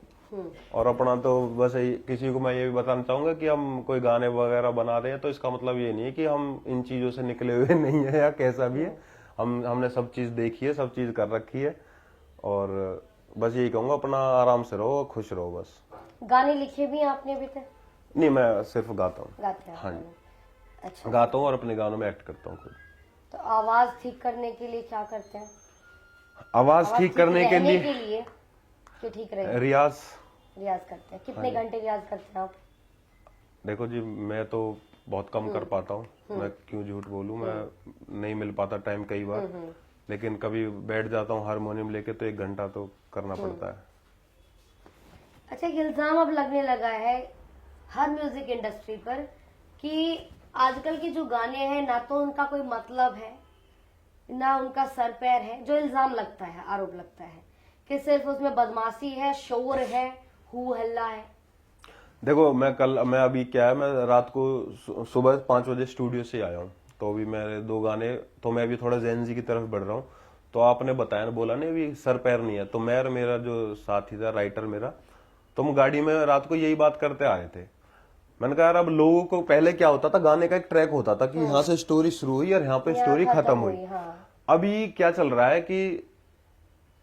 और अपना तो बस किसी को मैं ये भी बताना चाहूंगा कि हम कोई गाने वगैरह बना रहे हैं तो इसका मतलब ये नहीं है कि हम इन चीजों से निकले हुए नहीं है या कैसा भी है। हमने सब चीज देखी है, सब चीज कर रखी है, और बस यही कहूंगा, अपना आराम से रहो, खुश रहो बस। गाने लिखे भी आपने अभी तक? नहीं, मैं सिर्फ गाता हूँ। गाते हैं? हाँ जी, अच्छा, गाता हूँ और अपने गानों में एक्ट करता हूँ खुद। तो आवाज ठीक करने के लिए क्या करते हैं? आवाज ठीक करने के लिए कि ठीक रहे, रियाज करते हैं? कितने घंटे रियाज करते हैं आप? देखो जी, मैं तो बहुत कम कर पाता हूँ, मैं क्यों झूठ बोलूँ, मैं नहीं मिल पाता टाइम कई बार, लेकिन कभी बैठ जाता हूँ हारमोनियम लेके तो 1 घंटा तो करना पड़ता है। अच्छा, एक इल्जाम अब लगने लगा है हर म्यूजिक इंडस्ट्री पर कि आजकल के जो गाने हैं ना तो उनका कोई मतलब है ना उनका सर पैर है, जो इल्जाम लगता है, आरोप लगता है कि सिर्फ उसमें बदमाशी है, शोर है, हू हल्ला है। देखो, मैं अभी क्या है, मैं रात को सुबह 5 बजे स्टूडियो से आया हूँ, तो अभी मेरे 2 गाने, तो मैं अभी थोड़ा जेनजी की तरफ बढ़ रहा हूँ। तो आपने बताया, बोला नहीं अभी सर पैर नहीं है, तो मैं और मेरा जो साथी था, राइटर मेरा, तो हम गाड़ी में रात को यही बात करते आए थे। मैंने कहा यार, अब लोगों को पहले क्या होता था, गाने का एक ट्रैक होता था कि यहाँ से स्टोरी शुरू हुई और यहाँ पे स्टोरी खत्म हुई। हाँ। अभी क्या चल रहा है कि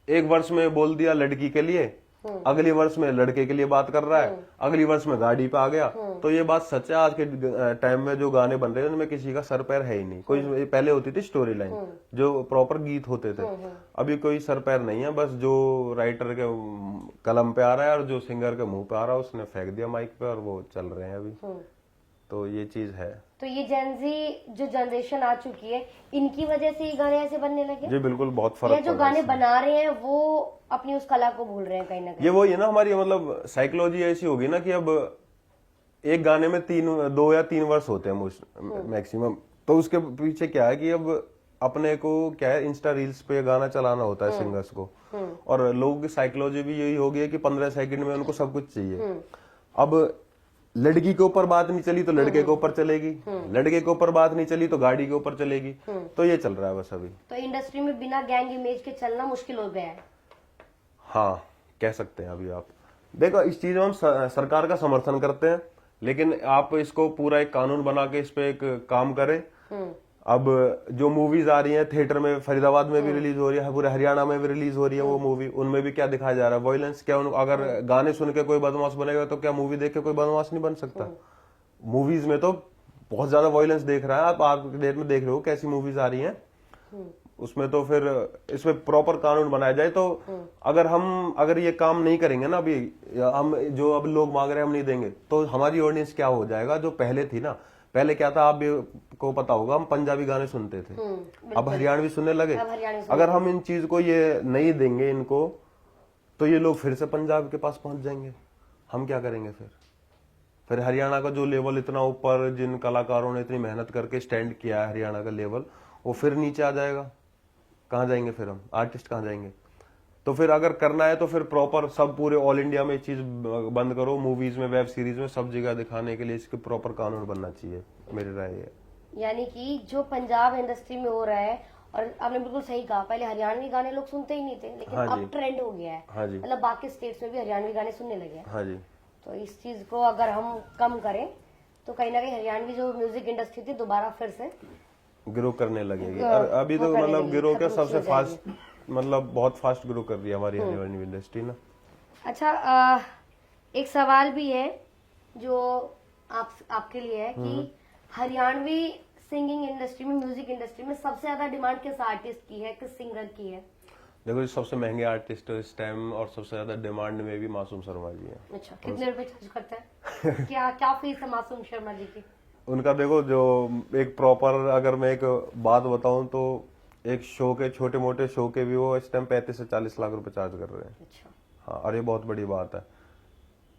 एक वर्ष में बोल दिया लड़की के लिए, अगली वर्ष में लड़के के लिए बात कर रहा है, अगली वर्ष में गाड़ी पे आ गया। तो ये बात सच है, आज के टाइम में जो गाने बन रहे हैं उनमें किसी का सर पैर है ही नहीं। कोई पहले होती थी स्टोरी लाइन, जो प्रॉपर गीत होते थे, अभी कोई सर पैर नहीं है। बस जो राइटर के कलम पे आ रहा है और जो सिंगर के मुंह पे आ रहा है उसने फेंक दिया माइक पे और वो चल रहे हैं अभी। तो ये चीज है। तो ये जेनजी जो जनरेशन आ चुकी है, इनकी वजह से ये गाने ऐसे बनने लगे? जी बिल्कुल, बहुत फर्क या जो गाने बना रहे हैं वो अपनी उस कला को भूल रहे हैं कहीं ना कहीं? ये वही है ना, हमारी मतलब साइकोलॉजी ऐसी होगी ना कि अब एक गाने में 2 या 3 वर्ष होते हैं मैक्सिमम। तो उसके पीछे क्या है कि अब अपने को क्या है, इंस्टा रील्स पे गाना चलाना होता है सिंगर्स को, और लोगों की साइकोलॉजी भी यही हो गई है कि 15 सेकंड में उनको सब कुछ चाहिए। अब लड़की के ऊपर बात नहीं चली तो लड़के के ऊपर चलेगी, लड़के के ऊपर बात नहीं चली तो गाड़ी के ऊपर चलेगी। तो ये चल रहा है बस अभी। तो इंडस्ट्री में बिना गैंग इमेज के चलना मुश्किल हो गया है। हाँ, कह सकते हैं। अभी आप देखो, इस चीज में हम सरकार का समर्थन करते हैं, लेकिन आप इसको पूरा एक कानून बना के इस पे एक काम करें। अब जो मूवीज आ रही हैं थिएटर में, फरीदाबाद में भी रिलीज हो रही है, पूरे हरियाणा में भी रिलीज हो रही है वो मूवी, उनमें भी क्या दिखाया जा रहा है, वायलेंस। क्या अगर गाने सुन के कोई बदमाश बनेगा तो क्या मूवी देख के कोई बदमाश नहीं बन सकता? मूवीज में तो बहुत ज्यादा वायलेंस देख रहा है। आप डेट में देख रहे हो कैसी मूवीज आ रही हैं, उसमें तो फिर इसमें प्रॉपर कानून बनाया जाए। तो अगर ये काम नहीं करेंगे ना, अभी हम जो अब लोग मांग रहे हैं हम नहीं देंगे, तो हमारी ऑडियंस क्या हो जाएगा जो पहले थी ना। पहले क्या था, आप को पता होगा, हम पंजाबी गाने सुनते थे, अब हरियाणवी सुनने लगे। अगर हम इन चीज को ये नहीं देंगे इनको, तो ये लोग फिर से पंजाब के पास पहुंच जाएंगे। हम क्या करेंगे फिर हरियाणा का जो लेवल इतना ऊपर, जिन कलाकारों ने इतनी मेहनत करके स्टैंड किया है, हरियाणा का लेवल वो फिर नीचे आ जाएगा। कहाँ जाएंगे फिर हम आर्टिस्ट, कहाँ जाएंगे? तो फिर अगर करना है तो फिर प्रॉपर सब पूरे ऑल इंडिया में चीज बंद करो, मूवीज में, वेब सीरीज में, सब जगह दिखाने के लिए इसके प्रॉपर कानून बनना चाहिए, मेरी राय है। यानी कि जो पंजाब इंडस्ट्री में हो रहा है, और आपने बिल्कुल सही कहा, पहले हरियाणवी गाने लोग सुनते ही नहीं थे, लेकिन अब ट्रेंड हो गया है। हाँ जी। मतलब बाकी स्टेट्स में भी हरियाणवी गाने सुनने लगे हैं। हाँ जी। तो इस चीज को अगर हम कम करें तो कहीं ना कहीं हरियाणवी जो म्यूजिक इंडस्ट्री थी दोबारा फिर से ग्रो करने लगेगी। और अभी तो मतलब ग्रो के सबसे फास्ट, मतलब बहुत फास्ट ग्रो कर रही है हमारी हरियाणवी इंडस्ट्री ना। अच्छा, एक सवाल भी है जो आपके लिए है कि हरियाणवी सिंगिंग इंडस्ट्री में, म्यूजिक इंडस्ट्री में सबसे ज्यादा डिमांड किस आर्टिस्ट की है, किस सिंगर की है? देखो, सबसे महंगे आर्टिस्ट इस टाइम और सबसे ज्यादा डिमांड में भी मासूम शर्मा जी हैं। अच्छा, कितने रुपए चार्ज करते हैं? क्या फीस है मासूम शर्मा जी की? उनका देखो, जो एक प्रॉपर, अगर मैं एक बात बताऊं तो एक शो के, छोटे मोटे शो के भी वो इस टाइम 35 से 40 लाख रुपए चार्ज कर रहे हैं। अच्छा। हाँ, और ये बहुत बड़ी बात है,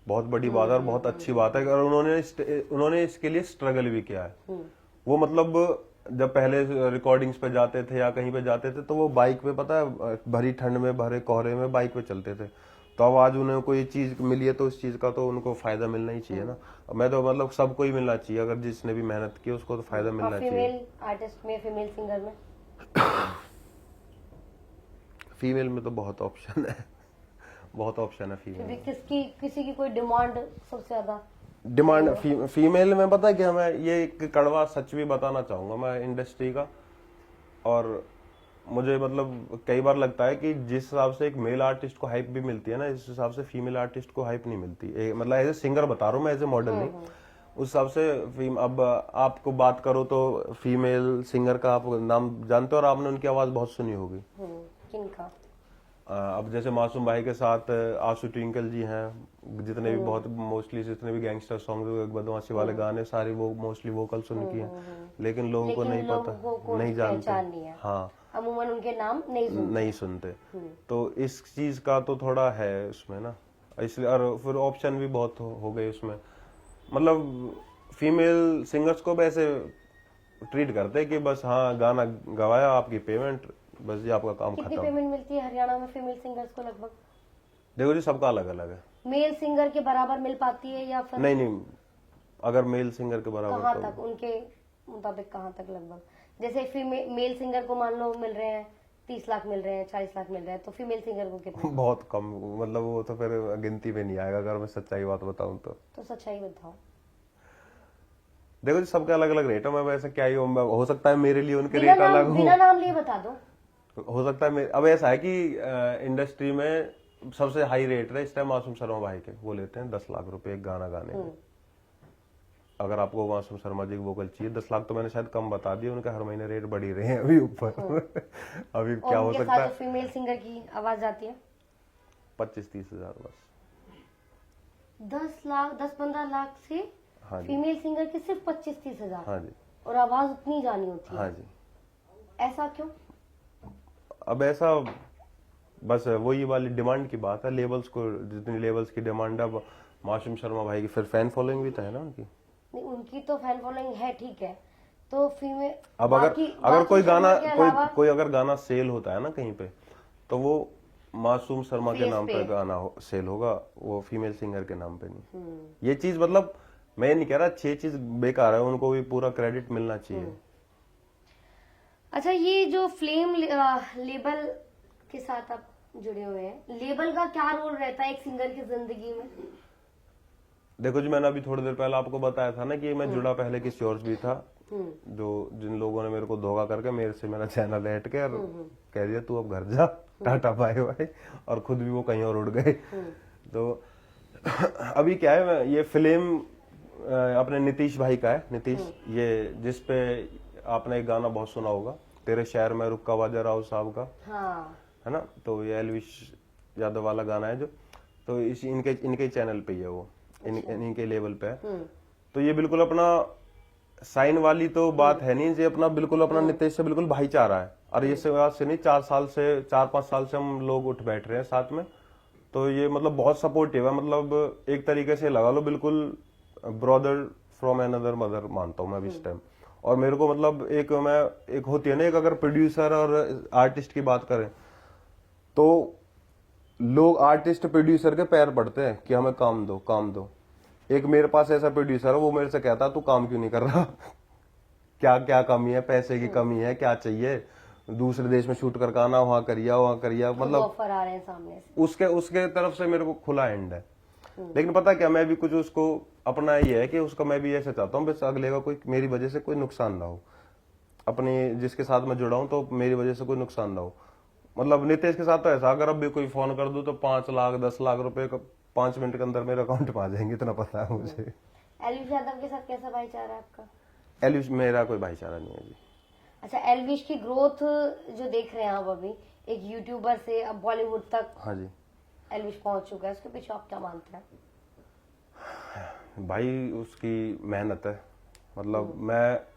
बहुत बड़ी बात है और बहुत अच्छी बात है। और उन्होंने इसके लिए स्ट्रगल भी किया है। वो मतलब जब पहले रिकॉर्डिंग्स पे जाते थे या कहीं पे जाते थे तो वो बाइक पे, पता है, भरी ठंड में, भरे कोहरे में बाइक पे चलते थे। तो अब आज उन्हें कोई चीज मिली है तो उस चीज का तो उनको फायदा मिलना ही चाहिए ना। मैं तो मतलब सबको ही मिलना चाहिए, अगर जिसने भी मेहनत की उसको तो फायदा मिलना चाहिए। फीमेल आर्टिस्ट में, फीमेल सिंगर में? फीमेल में तो बहुत ऑप्शन है, बहुत ऑप्शन है फीमेल में। किसी की कोई डिमांड सबसे ज्यादा? डिमांड फीमेल में, पता है क्या, मैं ये एक कड़वा सच भी बताना चाहूंगा मैं इंडस्ट्री का। और मुझे मतलब कई बार लगता है कि जिस हिसाब से एक मेल आर्टिस्ट को हाइप भी मिलती है ना, इस हिसाब से फीमेल आर्टिस्ट को हाइप नहीं मिलती। मतलब एज ए सिंगर बता रहा हूँ मैं, एज ए मॉडल नहीं। उस हिसाब से अब आपको बात करो तो फीमेल सिंगर का आप नाम जानते हो और आपने उनकी आवाज बहुत सुनी होगी। किनका? अब जैसे मासूम भाई के साथ आशु ट्विंकल जी हैं, जितने भी बहुत मोस्टली जितने भी गैंगस्टर सॉन्ग, बदमाशी वाले गाने सारे वो मोस्टली वोकल सुनकी हैं, लेकिन लोगों को नहीं पता, नहीं जानते। हाँ, अमूमन उनके नाम नहीं सुनते। तो इस चीज का तो थोड़ा है उसमें ना, इसलिए। और फिर ऑप्शन भी बहुत हो गए उसमें, मतलब फीमेल सिंगर्स को भी ऐसे ट्रीट करते हैं कि बस हाँ गाना गवाया, आपकी पेमेंट, बस ये आपका काम कितनी खत्म। पेमेंट मिलती है हरियाणा में फीमेल सिंगर्स को लगभग? देखो जी, सबका अलग अलग है। मेल सिंगर के बराबर मिल पाती है या फिर नहीं, अगर मेल सिंगर के कहाँ बराबर तक, उनके मुताबिक कहाँ तक लगभग? जैसे फीमेल मेल सिंगर को मान लो मिल रहे हैं 30 लाख मिल रहे हैं, 40 लाख मिल रहे हैं, तो फीमेल सिंगर को कितना? बहुत कम, मतलब वो तो फिर गिनती में नहीं आएगा अगर मैं सच्चाई बात बताऊं तो सच्चाई बताओ। देखो जी, सबके अलग अलग रेट है। मैं वैसे क्या ही हो सकता है मेरे लिए उनके रेट अलग हो, बिना नाम लिए बता दो। हो सकता है अब ऐसा है कि इंडस्ट्री में सबसे हाई रेट है इस टाइम मासूम शर्मा भाई के, वो लेते हैं 10 लाख रुपए एक गाना गाने में। अगर आपको मासूम शर्मा जी की वोकल चाहिए, 10 लाख तो मैंने शायद कम बता दिया, उनके हर महीने रेट बढ़ ही रहे हैं अभी ऊपर। अभी क्या हो सकता है, फीमेल सिंगर की आवाज जाती है 25-30 हजार बस। 10 लाख 10-15 लाख से हाँ जी, फीमेल सिंगर की सिर्फ 25-30 हजार। हाँ जी, और आवाज उतनी जानी होती है। हाँ जी। ऐसा क्यों? अब ऐसा बस वही वाली डिमांड की बात है, लेबल्स को, जितनी लेबल्स की डिमांड है। अब मासूम शर्मा भाई की फिर फैन फॉलोइंग भी तो है ना उनकी। नहीं, उनकी तो फैन फॉलोइंग है, ठीक है, तो फीमेल अब अगर कोई गाना कोई अगर गाना सेल होता है ना कहीं पे, तो वो मासूम शर्मा के नाम पे गाना सेल होगा, वो फीमेल सिंगर के नाम पे नहीं। ये चीज मतलब मैं ये नहीं कह रहा छह चीज बेकार है, उनको भी पूरा क्रेडिट मिलना चाहिए। अच्छा, ये जो फ्लेम लेबल के साथ आप जुड़े हुए हैं, लेबल का क्या रोल रहता है एक सिंगर की जिंदगी में? देखो जी, मैंने अभी थोड़ी देर पहले आपको बताया था ना कि मैं जुड़ा पहले किसी और भी था, जिन लोगों ने मेरे को धोखा करके मेरे से मेरा चैनल हट के और कह दिया तू अब घर जा, टाटा बाय बाय, और खुद भी वो कहीं और उड़ गए। तो अभी क्या है, ये फिल्म अपने नीतीश भाई का है, नीतीश, ये जिसपे आपने एक गाना बहुत सुना होगा, तेरे शहर में रुक्का बाजा राव साहब का, हाँ, है ना, तो ये एलविश यादव वाला गाना है जो, तो इस इनके चैनल पे ही है वो, इनके लेवल पे है। तो ये बिल्कुल अपना साइन वाली तो बात है नहीं, ये अपना बिल्कुल अपना नीतीश से बिल्कुल भाईचारा है। और ये आज से नहीं, 4-5 साल से हम लोग उठ बैठ रहे हैं साथ में, तो ये मतलब बहुत सपोर्टिव है, मतलब एक तरीके से लगा लो बिल्कुल ब्रदर फ्रॉम अनदर मदर मानता हूँ मैं भी इस टाइम। और मेरे को मतलब एक होती है ना, एक अगर प्रोड्यूसर और आर्टिस्ट की बात करें तो लोग आर्टिस्ट प्रोड्यूसर के पैर पड़ते हैं कि हमें काम दो काम दो। एक मेरे पास ऐसा प्रोड्यूसर है, वो मेरे से कहता तू काम क्यों नहीं कर रहा, क्या क्या कमी है, पैसे की कमी है, क्या चाहिए, दूसरे देश में शूट करके आना, वहां करिया, मतलब ऑफर आ रहे हैं सामने से। उसके तरफ से मेरे को खुला एंड है। लेकिन पता क्या, मैं भी कुछ उसको अपना ये है कि उसका मैं भी ऐसे चाहता हूँ बस अगले का कोई मेरी वजह से कोई नुकसान ना हो, अपने जिसके साथ मैं जुड़ा हूँ तो मेरी वजह से कोई नुकसान ना हो। मतलब नितेश के साथ तो ऐसा, अगर अब भी कोई फोन कर दो तो 5 लाख 10 लाख रुपए 5 मिनट के अंदर मेरे अकाउंट में आ जाएंगे, इतना पता है मुझे। एलविश यादव के साथ कैसा भाईचारा है आपका? एलविश मेरा कोई भाईचारा नहीं है जी। अच्छा, एलविश की ग्रोथ जो देख रहे हैं आप अभी, एक यूट्यूबर से अब बॉलीवुड तक, हाँ जी, एलविश पहुंच चुका है, उसके पीछे आप क्या मानते हैं? भाई उसकी मेहनत है, मतलब मैं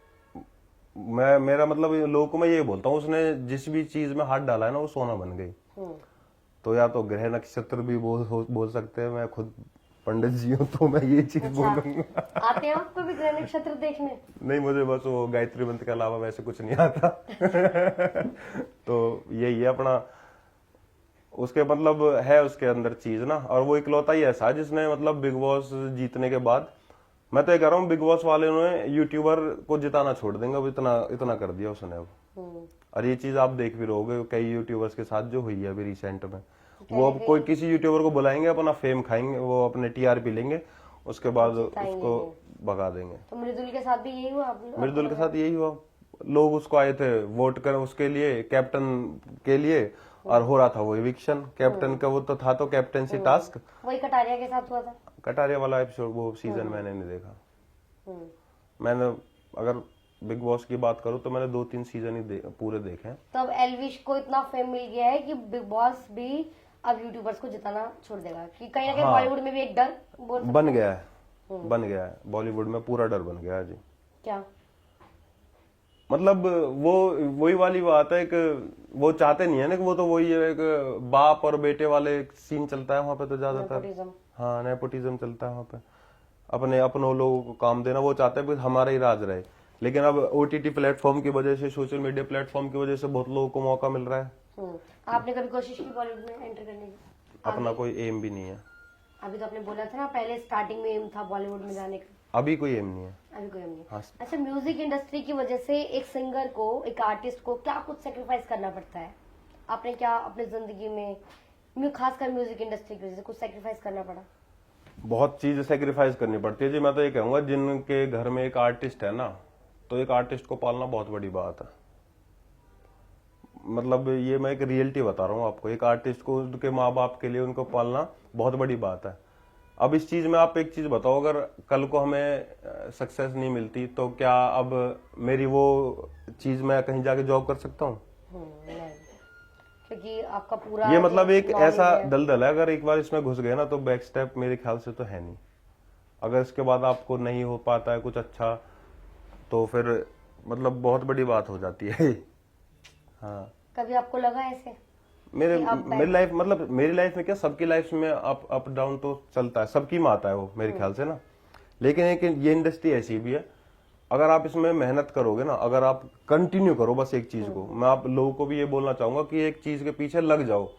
मेरा मतलब लोगों को मैं ये बोलता हूँ, उसने जिस भी चीज में हाथ डाला है ना वो सोना बन गई। तो या तो ग्रह नक्षत्र भी बोल सकते हैं, मैं खुद पंडित जी हूँ तो मैं ये चीज बोलूंगा। आते हैं आपको भी ग्रह नक्षत्र देखने? नहीं, मुझे बस वो गायत्री मंत्र के अलावा वैसे कुछ नहीं आता। तो यही है अपना, उसके मतलब है उसके अंदर चीज ना, और वो इकलौता ही ऐसा जिसने मतलब बिग बॉस जीतने के बाद, मैं तो ये कह रहा हूँ बिग बॉस वाले ने यूट्यूबर को जिताना छोड़ देंगे, अब इतना कर दिया उसने अब। और ये चीज आप देख भी रहोगे कई यूट्यूबर्स के साथ जो हुई है अभी रिसेंट में, वो अब कोई किसी यूट्यूबर को बुलाएंगे, अपना फेम खाएंगे, वो अपने टीआरपी लेंगे, उसके बाद उसको भगा देंगे। तो मृदुल के साथ भी यही हुआ? मृदुल के साथ यही हुआ, लोग उसको आए थे वोट कर उसके लिए, कैप्टन के लिए, और हो रहा था वो इविक्शन कैप्टन का, वो तो था तो कैप्टनसी टास्क। वही कटारिया के साथ हुआ था। कटारिया वाला एपिसोड वो सीजन मैंने नहीं देखा। मैंने अगर बिग बॉस की बात करूँ तो मैंने 2-3 सीजन ही पूरे देखे हैं। तो अब एलविश को इतना फेम मिल गया है कि बिग बॉस भी अब यूट्यूबर्स को जिताना छोड़ देगा, कि कहीं ना कहीं बॉलीवुड में भी एक डर बन गया है बॉलीवुड में पूरा डर बन गया है जी। क्या मतलब वो वही वाली बात है कि वो चाहते नहीं है ना कि वो तो वही है एक बाप और बेटे वाले सीन चलता है वहां पे तो ज्यादातर। नेपोटिज्म। हाँ नेपोटिज्म चलता है वहां पे, अपनों लोगों को काम देना, वो चाहते हैं कि हमारा ही राज रहे। लेकिन अब ओटीटी प्लेटफॉर्म की वजह से, सोशल मीडिया प्लेटफॉर्म की वजह से बहुत लोगों को मौका मिल रहा है। आपने कभी कोशिश की बॉलीवुड में एंटर करने की? अपना कोई एम भी नहीं है। अभी तो आपने बोला था ना पहले स्टार्टिंग में एम था बॉलीवुड में जाने का। अभी कोई एम नहीं है। अभी कोई एम नहीं। हाँ। अच्छा, म्यूजिक इंडस्ट्री की वजह से एक सिंगर को, एक आर्टिस्ट को क्या कुछ सेक्रीफाइस करना पड़ता है? आपने क्या अपनी जिंदगी में खासकर म्यूजिक इंडस्ट्री की वजह से कुछ सेक्रीफाइस करना पड़ा? बहुत चीज सेक्रीफाइस करनी पड़ती है जी। मैं तो ये कहूंगा जिनके घर में एक आर्टिस्ट है ना, तो एक आर्टिस्ट को पालना बहुत बड़ी बात है। मतलब ये मैं एक रियलिटी बता रहा हूँ आपको, एक आर्टिस्ट को उनके माँ बाप के लिए उनको पालना बहुत बड़ी बात है। अब इस चीज में आप एक चीज बताओ, अगर कल को हमें सक्सेस नहीं मिलती तो क्या अब मेरी वो चीज मैं कहीं जाके जॉब कर सकता हूँ? नहीं, क्योंकि आपका पूरा ये मतलब एक knowledge ऐसा है। दलदल है, अगर एक बार इसमें घुस गए ना तो बैक स्टेप मेरे ख्याल से तो है नहीं। अगर इसके बाद आपको नहीं हो पाता है कुछ अच्छा, तो फिर मतलब बहुत बड़ी बात हो जाती है। हाँ, कभी आपको लगा ऐसे? मेरी लाइफ, मतलब मेरी लाइफ में क्या, सबकी लाइफ में अप डाउन तो चलता है, सबकी में आता है वो मेरे ख्याल से ना। लेकिन एक ये इंडस्ट्री ऐसी भी है, अगर आप इसमें मेहनत करोगे ना, अगर आप कंटिन्यू करो बस एक चीज को, मैं आप लोगों को भी ये बोलना चाहूंगा कि एक चीज के पीछे लग जाओ।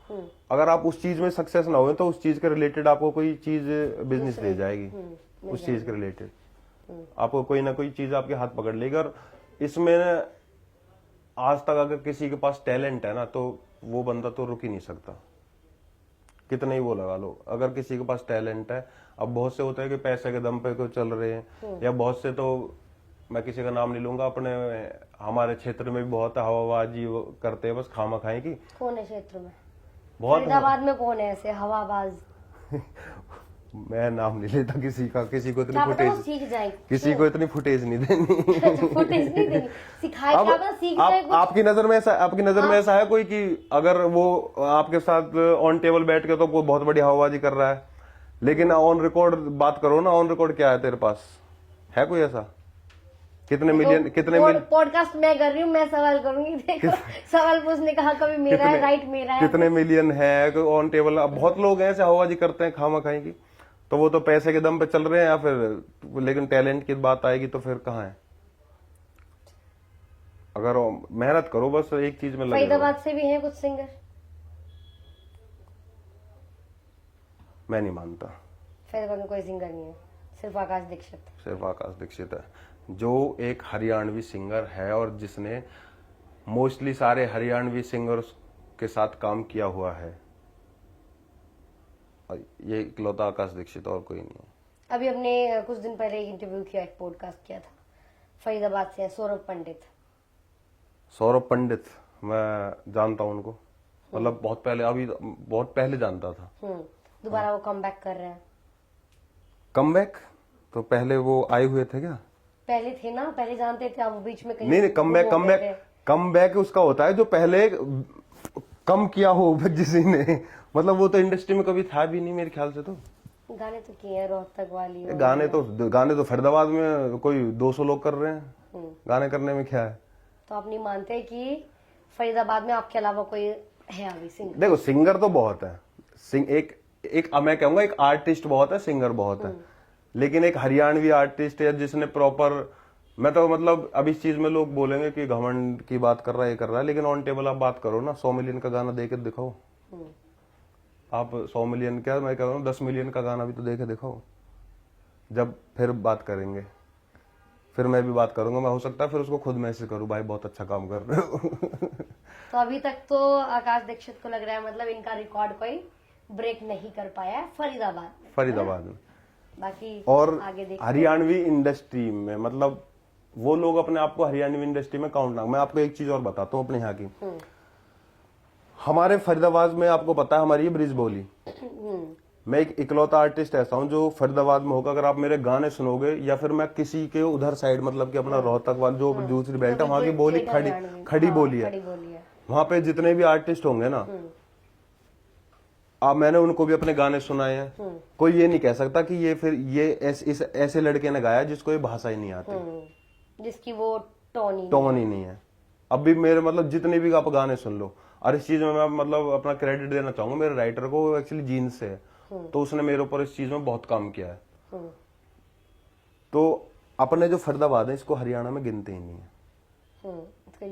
अगर आप उस चीज में सक्सेस ना हो तो उस चीज के रिलेटेड आपको कोई चीज बिजनेस दे जाएगी, उस चीज के रिलेटेड आपको कोई ना कोई चीज आपके हाथ पकड़ लेगी। और इसमें आज तक अगर किसी के पास टैलेंट है ना, तो वो बंदा तो रुक ही नहीं सकता, कितना ही वो लगा लो। अगर किसी के पास टैलेंट है, अब बहुत से होते हैं कि पैसे के दम पे को चल रहे हैं, या बहुत से, तो मैं किसी का नाम नहीं लूंगा, अपने हमारे क्षेत्र में भी बहुत हवाबाजी करते हैं बस खामा खाए की। कौन है क्षेत्र में? बहुत फरीदाबाद में कौन है ऐसे हवाबाज? मैं नाम नहीं लेता किसी का, किसी को इतनी क्या पता वो फुटेज, सीख जाए। किसी को इतनी फुटेज नहीं देनी। फुटेज नहीं देनी, सिखाए, अब क्या पता सीख जाए कुछ। आपकी नजर में ऐसा है कोई कि अगर वो आपके साथ ऑन टेबल बैठ के तो कोई बहुत बड़ी हवाबाजी कर रहा है, लेकिन ऑन रिकॉर्ड बात करो ना, ऑन रिकॉर्ड क्या है तेरे पास, है कोई ऐसा? कितने मिलियन पॉडकास्ट मैं कर रही हूँ, मैं सवाल करूंगी, देखो सवाल पूछने का हक अभी मेरा है, राइट मेरा है। कितने मिलियन है ऑन टेबल? अब बहुत लोग ऐसे हवाबाजी करते हैं खामा खाई की, तो वो तो पैसे के दम पे चल रहे हैं, या फिर लेकिन टैलेंट की बात आएगी तो फिर कहाँ है? अगर मेहनत करो बस एक चीज में लगे रहो। फरीदाबाद से भी हैं कुछ सिंगर? मैं नहीं मानता, फरीदाबाद में कोई सिंगर नहीं है, सिर्फ आकाश दीक्षित। सिर्फ आकाश दीक्षित है, जो एक हरियाणवी सिंगर है और जिसने मोस्टली सारे हरियाणवी सिंगर्स के साथ काम किया हुआ है, और ये इकलौता आकाश दीक्षित, और कोई नहीं है। अभी हमने कुछ दिन पहले एक इंटरव्यू किया, एक पॉडकास्ट किया था, फरीदाबाद से है सौरभ पंडित। सौरभ पंडित, मैं जानता हूं उनको, मतलब बहुत पहले, अभी बहुत पहले जानता था। दोबारा वो कम बैक कर रहे हैं। कमबैक? तो पहले वो आए हुए थे क्या? पहले थे ना, पहले जानते थे, अब बीच में कहीं नहीं, कमबैक उसका होता है जो पहले कम किया हो किसी ने, मतलब वो तो इंडस्ट्री में कभी था भी नहीं मेरे ख्याल से। तो गाने तो किए हैं, रोहतक वाली गाने तो फरीदाबाद में कोई 200 लोग कर रहे हैं, गाने करने में क्या है? तो आप नहीं मानते कि फरीदाबाद में आपके अलावा कोई है अभी सिंगर? देखो सिंगर तो बहुत है, एक मैं कहूंगा एक आर्टिस्ट बहुत है, सिंगर बहुत है, लेकिन एक हरियाणवी आर्टिस्ट है जिसने प्रॉपर, मैं तो मतलब अब इस चीज में लोग बोलेंगे कि घमंड की बात कर रहा है, ये कर रहा है, लेकिन ऑन टेबल आप बात करो ना, 100 मिलियन का गाना दे के दिखाओ। आप 100 मिलियन क्या, मैं कह रहा हूँ 10 मिलियन का गाना भी तो देखे दिखाओ, जब फिर बात करेंगे, फिर मैं भी बात करूंगा। मैं हो सकता है फिर उसको खुद मैसेज करूं, भाई बहुत अच्छा काम कर रहे हो। तो अभी तक तो आकाश दीक्षित को लग रहा है मतलब इनका रिकॉर्ड कोई ब्रेक नहीं कर पाया है फरीदाबाद में। बाकी और आगे देखते हैं। हरियाणवी इंडस्ट्री में मतलब वो लोग अपने आप को हरियाणवी इंडस्ट्री में काउंट ना, मैं आपको एक चीज और बताता हूँ अपने यहाँ की। हमारे फरीदाबाद में आपको पता है हमारी ब्रिज बोली, मैं एक इकलौता आर्टिस्ट ऐसा हूँ जो फरीदाबाद में होगा। अगर आप मेरे गाने सुनोगे या फिर मैं किसी के उधर साइड मतलब कि अपना रोहतक वाला जो दूसरी बेल्ट है वहां की बोली खड़ी बोली है, वहां पे जितने भी आर्टिस्ट होंगे ना, आप मैंने उनको भी अपने गाने सुनाए हैं। कोई ये नहीं कह सकता कि ये फिर ये ऐसे लड़के ने गाया जिसको ये भाषा ही नहीं आती, जिसकी वो टोन ही नहीं है। अब भी मेरे मतलब जितने भी आप गाने सुन लो, और इस चीज में मैं मतलब अपना क्रेडिट देना चाहूंगा मेरे राइटर को, वो एक्चुअली जीन्स से है, तो उसने मेरे ऊपर इस चीज में बहुत काम किया है। तो अपने जो फरीदाबाद है इसको हरियाणा में गिनते ही नहीं है, इसका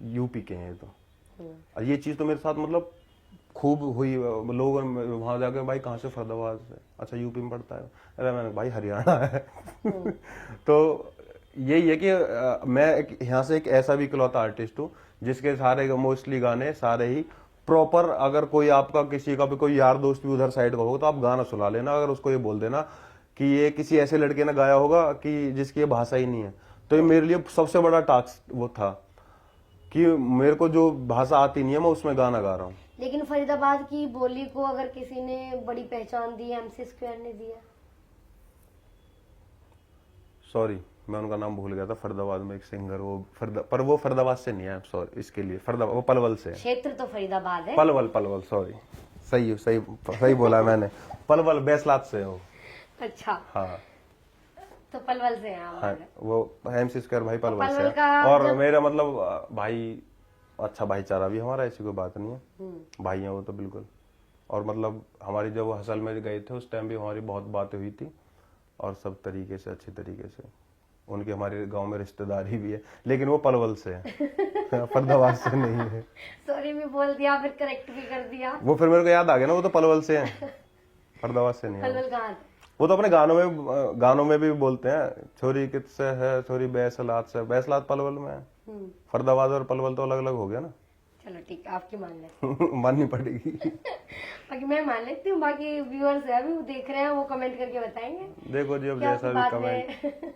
यूपी के हैं ये तो। और ये चीज तो मेरे साथ मतलब खूब हुई, लोग वहां जाके भाई कहाँ से, फरीदाबाद से, अच्छा यूपी में पड़ता है, अरे मैंने भाई हरियाणा है। तो यही है कि मैं यहाँ से एक ऐसा भी इकलौता आर्टिस्ट हूँ जिसके सारे मोस्टली गाने सारे ही प्रॉपर, अगर कोई आपका किसी का भी कोई यार दोस्त भी उधर साइड का होगा तो आप गाना सुना लेना, अगर उसको ये बोल देना कि ये किसी ऐसे लड़के ने गाया होगा कि जिसकी ये भाषा ही नहीं है, तो ये मेरे लिए सबसे बड़ा टास्क वो था कि मेरे को जो भाषा आती नहीं है मैं उसमें गाना गा रहा हूँ। लेकिन फरीदाबाद की बोली को अगर किसी ने बड़ी पहचान दी, MC स्क्वायर ने दिया। सॉरी मैं उनका नाम भूल गया था, फरीदाबाद में एक सिंगर, वो फरीदाबाद से नहीं है, सॉरी इसके लिए, फरीदाबाद वो पलवल से है। क्षेत्र तो फरीदाबाद है। पलवल सॉरी, सही बोला मैंने, पलवल बैसलात से हो। अच्छा हाँ तो पलवल से हैं आप। हाँ, वो MC स्क्वायर भाई पलवल से पलवल है। और मेरा मतलब भाई अच्छा भाईचारा भी हमारा, ऐसी कोई बात नहीं है, भाई है वो तो बिल्कुल। और मतलब हमारी जब वो हसल में गए थे उस टाइम भी हमारी बहुत बातें हुई थी, और सब तरीके से अच्छी तरीके से। उनकी हमारे गांव में रिश्तेदारी भी है, लेकिन वो पलवल से है, फरीदाबाद से नहीं है। सॉरी मैं बोल दिया, फिर करेक्ट भी कर दिया। वो फिर मेरे को याद आ गया ना, वो तो पलवल से है, फरीदाबाद से नहीं है। पलवल कहाँ? वो तो अपने गानों में भी बोलते हैं, छोरी किससे है, छोरी बैसलात से, बैसलात पलवल में है। फरीदाबाद और पलवल तो अलग अलग हो गया ना। चलो ठीक है, आपकी मान लेते माननी पड़ेगी। बाकी मैं मान लेती हूँ, बाकी व्यूअर्स है अभी वो देख रहे हैं, वो कमेंट करके बताएंगे। देखो जी अब जैसा भी कमेंट।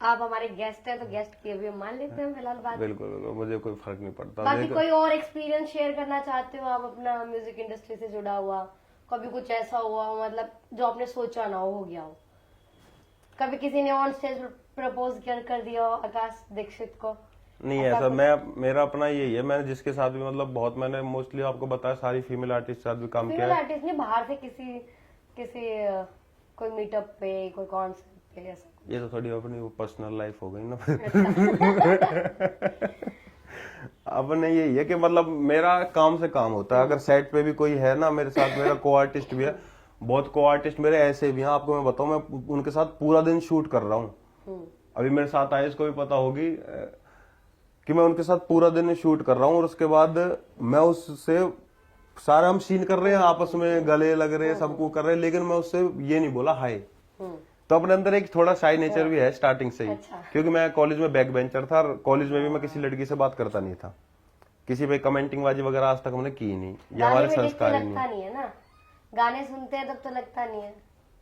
आप हमारे गेस्ट हैं तो गेस्ट की भी हम मान लेते हैं फिलहाल बात। बिल्कुल मुझे कोई फर्क नहीं पड़ता। बाकी कोई और एक्सपीरियंस शेयर करना चाहते हो आप अपना, म्यूजिक इंडस्ट्री से जुड़ा हुआ, कभी कुछ ऐसा हुआ हो मतलब जो आपने सोचा ना हो गया हो, कभी किसी ने ऑन स्टेज प्रपोज कर दिया हो आकाश दीक्षित को? नहीं ऐसा मेरा अपना यही है, मैंने जिसके साथ भी मतलब बहुत, मैंने मोस्टली आपको बताया सारी फीमेल आर्टिस्ट के साथ भी काम किया है। आर्टिस्ट ने बाहर से किसी कोई मीटअप पे, कोई कॉन्सर्ट पे ऐसा? ये तो थोड़ी अपनी वो पर्सनल लाइफ हो गई ना। अपने यही है कि मतलब मेरा काम से काम होता है। अगर सेट पे भी कोई है ना मेरे साथ, मेरा को आर्टिस्ट भी है, बहुत को आर्टिस्ट मेरे ऐसे भी हैं, आपको मैं बताऊं, मैं उनके साथ पूरा दिन शूट कर रहा हूँ। अभी मेरे साथ आए, इसको भी पता होगी कि मैं उनके साथ पूरा दिन शूट कर रहा हूँ, और उसके बाद मैं उससे सारा हम सीन कर रहे हैं, आपस में गले लग रहे हैं, सबको कर रहे हैं, लेकिन मैं उससे ये नहीं बोला हाय। तो अपने अंदर एक थोड़ा शाई नेचर भी है स्टार्टिंग से ही। अच्छा। क्योंकि मैं कॉलेज में बैक बेंचर था, और कॉलेज में भी मैं किसी लड़की से बात करता नहीं था, किसी पे कमेंटिंग बाजी वगैरह आज तक हमने की नहीं, ये हमारे संस्कार ही नहीं है ना। गाने सुनते हैं तब तो लगता नहीं है,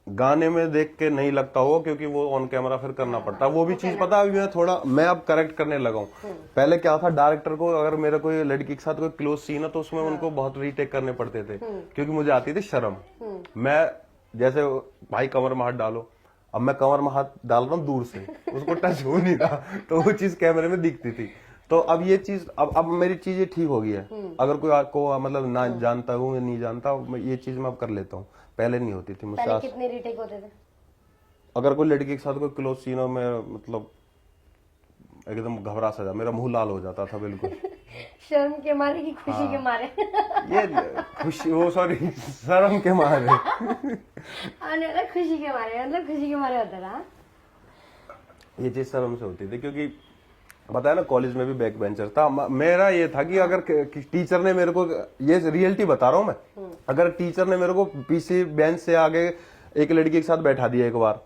गाने में देख के नहीं लगता हो, क्योंकि वो ऑन कैमरा फिर करना पड़ता है। वो भी चीज पता है, मैं अब करेक्ट करने लगा हूँ। पहले क्या था, डायरेक्टर को अगर मेरा कोई लड़की के साथ कोई क्लोज सीन है तो उसमें उनको बहुत रीटेक करने पड़ते थे, क्योंकि मुझे आती थी शर्म। मैं जैसे भाई कमर में हाथ डालो, अब मैं कमर में हाथ डाल रहा हूँ दूर से, उसको टच हो नहीं रहा, तो वो चीज कैमरे में दिखती थी। तो अब ये चीज अब मेरी चीजें ठीक हो गई है। अगर कोई आपको मतलब ना जानता हूँ या नहीं जानता, ये चीज मैं अब कर लेता हूँ, पहले नहीं होती थी मुझसे। कितने रीटेक होते थे? अगर कोई लड़की के साथ कोई क्लोज सीन हो, मैं मतलब एकदम घबरा सा जा, मेरा मुंह लाल हो जाता था बिल्कुल। शर्म के मारे कि खुशी के मारे? ये खुशी, वो सॉरी, शर्म के मारे। खुशी के मारे, मतलब खुशी के मारे होता था। ये चीज शर्म से होती थी, क्योंकि बताया ना कॉलेज में भी बैक बेंचर था। मेरा ये था कि अगर टीचर ने मेरे को, ये रियलिटी बता रहा हूँ मैं, अगर टीचर ने मेरे को पीछे बेंच से आगे एक लड़की के साथ बैठा दिया एक बार,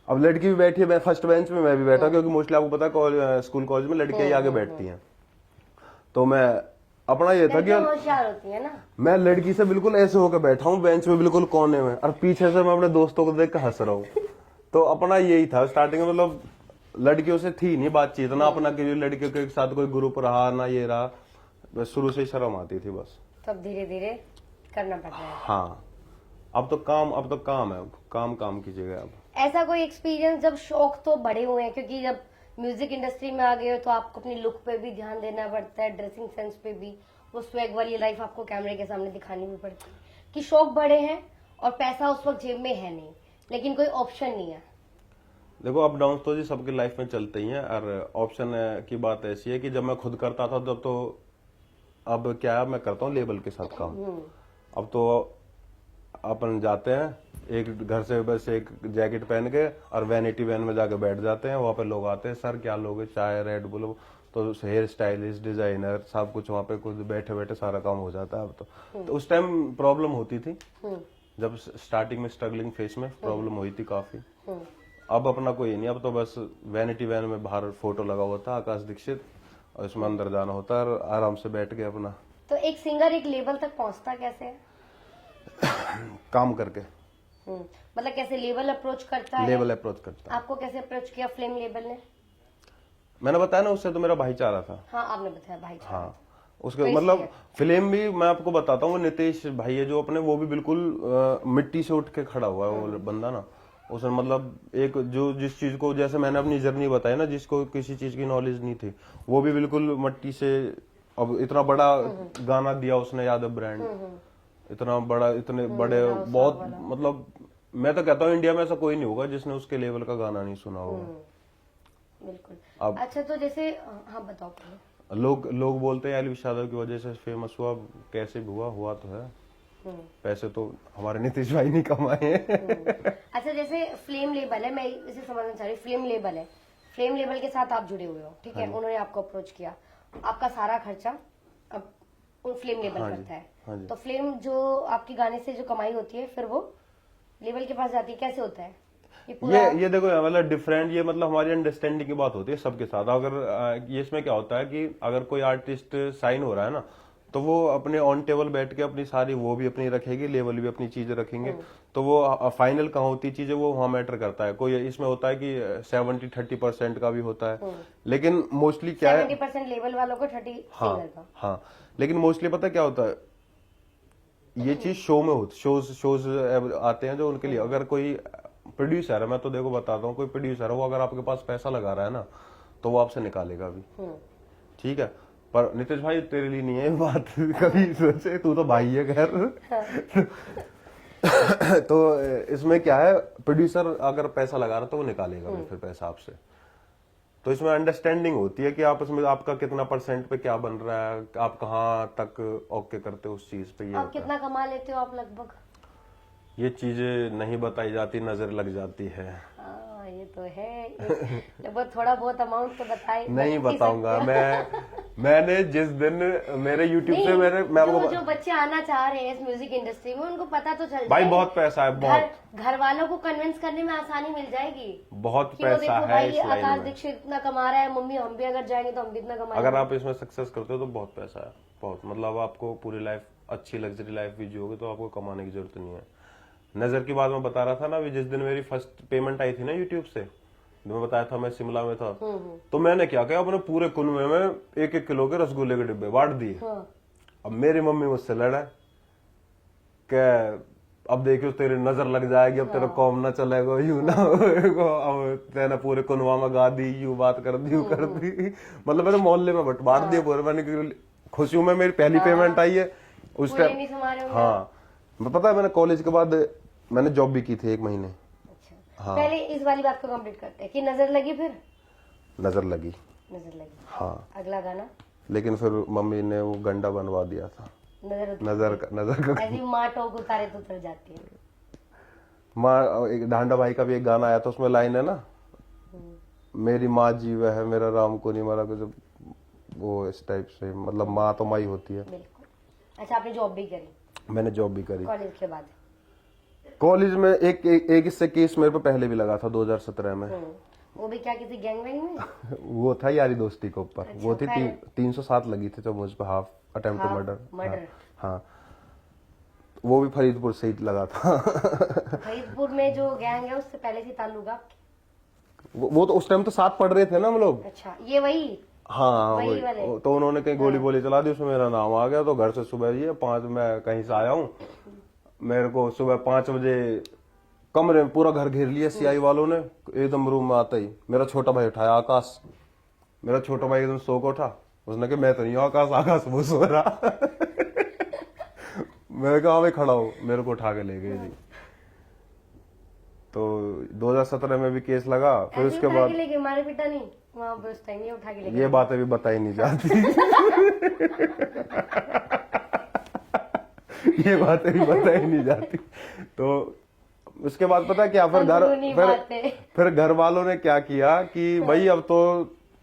अब लड़की भी बैठी है फर्स्ट बेंच में, मैं भी बैठा, क्योंकि मोस्टली आपको पता है स्कूल कॉलेज में लड़कियां ही आगे बैठती हैं। तो मैं अपना ये था कि होशियार होती है ना, मैं लड़की से बिल्कुल ऐसे होकर बैठा हूँ बेंच में बिल्कुल कोने में, और पीछे से मैं अपने दोस्तों को देख कर हंस रहा हूँ। तो अपना यही था स्टार्टिंग में, मतलब लड़कियों से थी नहीं बातचीत ना अपना, कि लड़कियों के साथ कोई ग्रुप रहा ना ये रहा, बस शुरू से ही शर्म आती थी बस। तब धीरे धीरे करना पड़ता है। हाँ, अब तो काम है, काम कीजिएगा आप। ऐसा कोई एक्सपीरियंस जब शौक तो बड़े हुए हैं, क्योंकि जब म्यूजिक इंडस्ट्री में आ गए हो तो आपको अपनी लुक पे भी ध्यान देना पड़ता है, ड्रेसिंग सेंस पे भी, वो स्वैग वाली लाइफ आपको कैमरे के सामने दिखानी भी पड़ती है कि शौक बड़े हैं और पैसा उस वक्त जेब में है नहीं, लेकिन कोई ऑप्शन नहीं है। देखो अप डाउन तो जी सबकी लाइफ में चलते ही हैं, और ऑप्शन की बात ऐसी है कि जब मैं खुद करता था तब तो, अब क्या है मैं करता हूँ लेबल के साथ काम। अब तो अपन जाते हैं एक घर से बस एक जैकेट पहन के और वैनिटी वैन में जाके बैठ जाते हैं, वहाँ पे लोग आते हैं, सर क्या लोगे, चाय, रेड बुल, तो हेयर स्टाइलिस्ट, डिजाइनर, सब कुछ वहाँ पे कुछ बैठे बैठे सारा काम हो जाता है अब तो उस टाइम प्रॉब्लम होती थी, जब स्टार्टिंग में स्ट्रगलिंग फेस में प्रॉब्लम हुई थी काफी। अब अपना कोई नहीं, अब तो बस वैनिटी वैन में बाहर फोटो लगा हुआ था आकाश दीक्षित, और इसमें अंदर जाना होता है और आराम से बैठ के अपना। तो एक सिंगर एक लेवल तक पहुंचता कैसे है? काम करके। मतलब कैसे लेवल अप्रोच करता है? लेवल अप्रोच करता है। आपको कैसे अप्रोच किया फ्लेम लेवल ने? मैंने बताया ना, उससे तो मेरा भाईचारा था। हाँ आपने बताया भाई। हाँ उसके मतलब फिल्म भी मैं आपको बताता हूँ, नितेश भाई है जो अपने, वो भी बिल्कुल मिट्टी से उठ के खड़ा हुआ है वो बंदा ना। उसने मतलब एक जो जिस चीज को, जैसे मैंने अपनी जर्नी बताई ना, जिसको किसी चीज की नॉलेज नहीं थी, वो भी बिल्कुल मिट्टी से अब इतना बड़ा गाना दिया उसने, यादव ब्रांड, इतना बड़ा, इतने बड़े, बहुत मतलब मैं तो कहता हूँ इंडिया में ऐसा कोई नहीं होगा जिसने उसके लेवल का गाना नहीं सुना होगा। बिल्कुल। अच्छा तो जैसे, हाँ बताओ। लोग बोलते हैं एलविश यादव की वजह से फेमस हुआ, कैसे भी हुआ तो है, पैसे तो हमारे नीतीश भाई नहीं कमाए हैं। अच्छा जैसे फ्लेम लेबल है, मैं इसे समझना चाह रही हूँ, फ्लेम लेबल है, फ्लेम लेबल के साथ आप जुड़े हुए हो, ठीक है, उन्होंने आपको अप्रोच किया, आपका सारा खर्चा अब फ्लेम लेबल करता है, तो फ्लेम जो आपके गाने से जो कमाई होती है फिर वो लेबल के पास जाती है, कैसे होता है ये देखो मतलब डिफरेंट, ये मतलब हमारी अंडरस्टैंडिंग की बात होती है सबके साथ। अगर ये इसमें क्या होता है कि अगर कोई आर्टिस्ट साइन हो रहा है ना, तो वो अपने ऑन टेबल बैठ के अपनी सारी, वो भी अपनी रखेगी, लेवल भी अपनी चीजें रखेंगे, तो वो फाइनल कहाँ होती चीजें वो वहां मैटर करता है। कोई इसमें होता है कि 70-30% का भी होता है, लेकिन मोस्टली क्या है 70% लेवल वालों को 30 सिंगर का। हाँ लेकिन मोस्टली पता क्या होता है, ये चीज शो में होती, शोज आते हैं जो उनके लिए, अगर कोई प्रोड्यूसर है, मैं तो देखो बताता हूँ, कोई प्रोड्यूसर है वो अगर आपके पास पैसा लगा रहा है ना, तो वो आपसे निकालेगा भी, ठीक है, पर नितेश भाई तेरे लिए नहीं है ये बात, कभी सोचे, तू तो भाई है खैर। तो इसमें क्या है, प्रोड्यूसर अगर पैसा लगा रहा है तो वो निकालेगा भी फिर पैसा आपसे, तो इसमें अंडरस्टैंडिंग होती है कि आप इसमें आपका कितना परसेंट पे क्या बन रहा है, आप कहाँ तक ओके करते हो उस चीज पे। ये आप कितना कमा लेते हो आप लगभग? ये चीजें नहीं बताई जाती, नजर लग जाती है। ये तो है, लगभग थोड़ा बहुत अमाउंट तो बताए नहीं बताऊंगा मैंने जिस दिन मेरे YouTube से मैं जो बच्चे आना चाह रहे हैं इस म्यूजिक इंडस्ट्री में, उनको पता तो चल भाई बहुत पैसा है, बहुत घर वालों को कन्विंस करने में आसानी मिल जाएगी, बहुत पैसा है भाई आकाश दीक्षित इतना कमा रहा है, मम्मी हम भी अगर जाएंगे तो हम भी इतना कमाएंगे। अगर आप इसमें सक्सेस करते हो तो बहुत पैसा है, बहुत, मतलब आपको पूरी लाइफ अच्छी लग्जरी लाइफ भी जियोगे तो आपको कमाने की जरूरत नहीं है। नजर की बात मैं बता रहा था ना, जिस दिन मेरी फर्स्ट पेमेंट आई थी ना यूट्यूब से, मैं बताया था मैं शिमला में था, तो मैंने क्या किया, अपने पूरे कुनबे में 1-1 किलो के रसगुल्ले के डिब्बे बांट दिए। अब मेरी मम्मी मुझसे लड़ा कि अब देखियो तेरी नजर लग जाएगी, अब तेरा कॉम ना चलेगा, यूं ना अब तेने पूरे कुनवा में गा दी, यूं बात कर दी, यूं कर दी, मतलब मैंने मोहल्ले में बांट दिए पूरे। मैंने खुशियों में मेरी पहली पेमेंट आई है उस टाइम। हाँ पता है, मैंने कॉलेज के बाद मैंने जॉब भी की थी 1 महीने। अच्छा। हाँ। पहले इस वाली बात को कंप्लीट करते हैं कि नजर लगी, फिर नजर लगी हाँ, अगला गाना, लेकिन फिर मम्मी ने वो गंडा बनवा दिया था, नजर का ऐसी माँ टोक उतारे तो उतर जाती है। माँ, एक डांडा भाई का भी एक गाना आया था, उसमें लाइन है ना, मेरी माँ जीव है मेरा राम को नहीं मारा, कुछ वो इस टाइप से, मतलब माँ तो माँ ही होती है। बिल्कुल। अच्छा आपने जॉब भी करी? मैंने जॉब भी करी कॉलेज के बाद। कॉलेज में एक इससे केस मेरे पे पहले भी लगा था 2017 में। वो भी क्या, किसी गैंग वैंग में? वो था यारी दोस्ती के ऊपर। अच्छा, वो थी 307 लगी थी तो मुझ पर हाफ अटेम्प्ट टू मर्डर। हाँ वो भी फरीदपुर से ही लगा था। फरीदपुर में जो गैंग है उससे पहले से ताल्लुक आपके? वो तो उस टाइम तो साथ पढ़ रहे थे ना हम लोग। अच्छा ये वही? हाँ वही। तो उन्होंने कहीं गोली बोली चला दी, उसमें मेरा नाम आ गया, तो घर से सुबह जी 5 मैं कहीं से आया हूँ, मेरे को सुबह 5 बजे कमरे में पूरा घर घेर लिया सीआई वालों ने। एकदम रूम में आता ही मेरा छोटा भाई उठाया, आकाश। मेरा छोटा भाई एकदम सो को उठा, उसने कहा मैं तो नहीं हूं आकाश, आकाश वो सो रहा। मैंने कहा मैं खड़ा हूँ, मेरे को उठा के ले गए जी। तो 2017 में भी केस लगा। फिर उसके बाद मारे पिटा नहीं वहां पर उस टाइम, ये उठा के ले ये बातें भी बताई नहीं जाती। ये बातें भी बताई नहीं जाती। तो उसके बाद पता है क्या, फिर घर वालों ने क्या किया कि भाई अब तो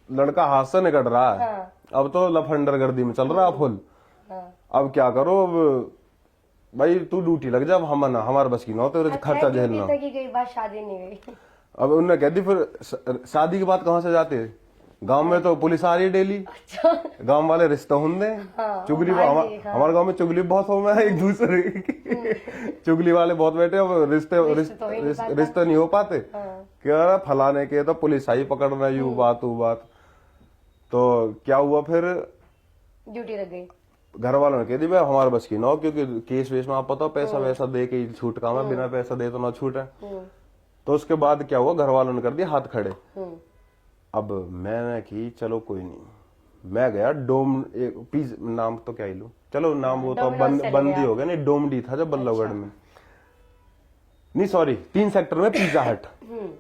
लड़का हाथ से निकल रहा है, अब तो लफंडर गर्दी में चल रहा है फुल, अब क्या करो, अब भाई तू ड्यूटी लग जा, हम ना हमारे बस की ना हो तो खर्चा झेलना। बात शादी नहीं हुई। अब उन्होंने कह दी फिर शादी की बात कहाँ से जाते, गांव में तो पुलिस आ रही है डेली। गांव वाले रिश्ता होंगे, चुगली हमारे गांव में चुगली बहुत हो है एक दूसरे की। चुगली वाले बहुत बैठे, अब रिश्ते नहीं हो पाते। क्या फलाने के तो पुलिस आई पकड़ना, यू बात वो बात। तो क्या हुआ फिर, ड्यूटी लग गई। घर वालों ने कह दी भाई हमारे बस की ना हो, क्योंकि केस वेस में आप पता पैसा वैसा दे के छूट काम है, बिना पैसा दे तो ना छूट है। तो उसके बाद क्या हुआ, घर वालों ने कर दिया हाथ खड़े। अब मैंने की चलो कोई नहीं, मैं गया डोम पीज नाम तो क्या ही लूं, चलो नाम वो तो बंद ही हो गया, नहीं डोमडी था जब बल्लभगढ़ में, नहीं सॉरी 3 सेक्टर में पिज्जा हट।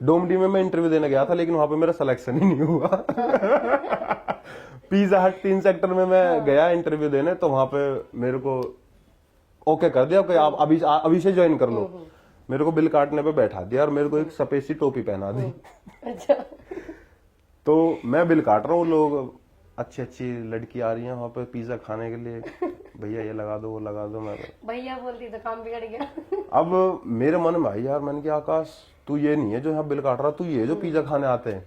डोमडी में मैं इंटरव्यू देने गया था, लेकिन वहां पे मेरा सिलेक्शन ही नहीं हुआ। पिज्जा हट 3 सेक्टर में मैं गया इंटरव्यू देने, तो वहां पे मेरे को ओके कर दिया कि आप अभी से ज्वाइन कर लो। मेरे को बिल काटने पे बैठा दिया और मेरे को एक सफेद सी टोपी पहना दी। तो मैं बिल काट रहा हूँ, लोग अच्छी अच्छी लड़की आ रही है वहां पे पिज्जा खाने के लिए, भैया ये लगा दो वो लगा दो। मैं भैया बोलती तो काम बिगड़ गया। अब मेरे मन में आई यार, मैंने कहा आकाश तू ये नहीं है जो यहाँ बिल काट रहा, तू ये जो पिज्जा खाने आते हैं।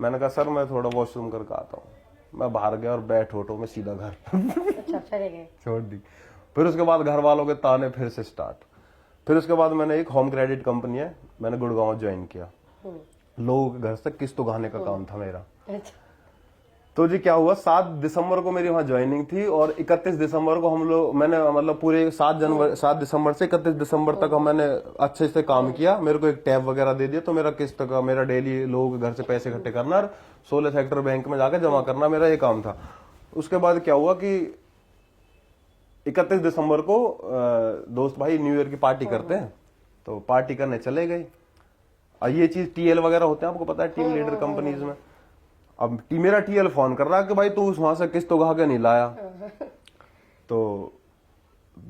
मैंने कहा सर मैं थोड़ा वॉशरूम करके आता हूँ। मैं बाहर गया और बैठ ऑटो में सीधा घर। अच्छा चले गए, छोड़ दी। फिर उसके बाद घर वालों के ताने फिर से स्टार्ट। फिर उसके बाद मैंने एक होम क्रेडिट कंपनी है, मैंने गुड़गांव ज्वाइन किया। लोगों के घर से किस्त उगाने का काम था मेरा। तो जी क्या हुआ, 7 दिसंबर को मेरी वहां ज्वाइनिंग थी और 31 दिसंबर को मैंने मतलब पूरे 7 दिसंबर से 31 दिसंबर तक मैंने अच्छे से काम किया। मेरे को एक टैब वगैरह दे दिया, तो मेरा किस्त का मेरा डेली लोगों के घर से पैसे इकट्ठे करना और 16 सेक्टर बैंक में जाकर जमा करना, मेरा ये काम था। उसके बाद क्या हुआ कि 31 दिसंबर को दोस्त भाई न्यू ईयर की पार्टी करते हैं, तो पार्टी करने चले गए। और ये चीज टीएल वगैरह होते हैं, आपको पता है टीम लीडर कंपनीज में। अब मेरा टीएल फोन कर रहा है कि भाई तू वहां से किस्त उगा के नहीं लाया। तो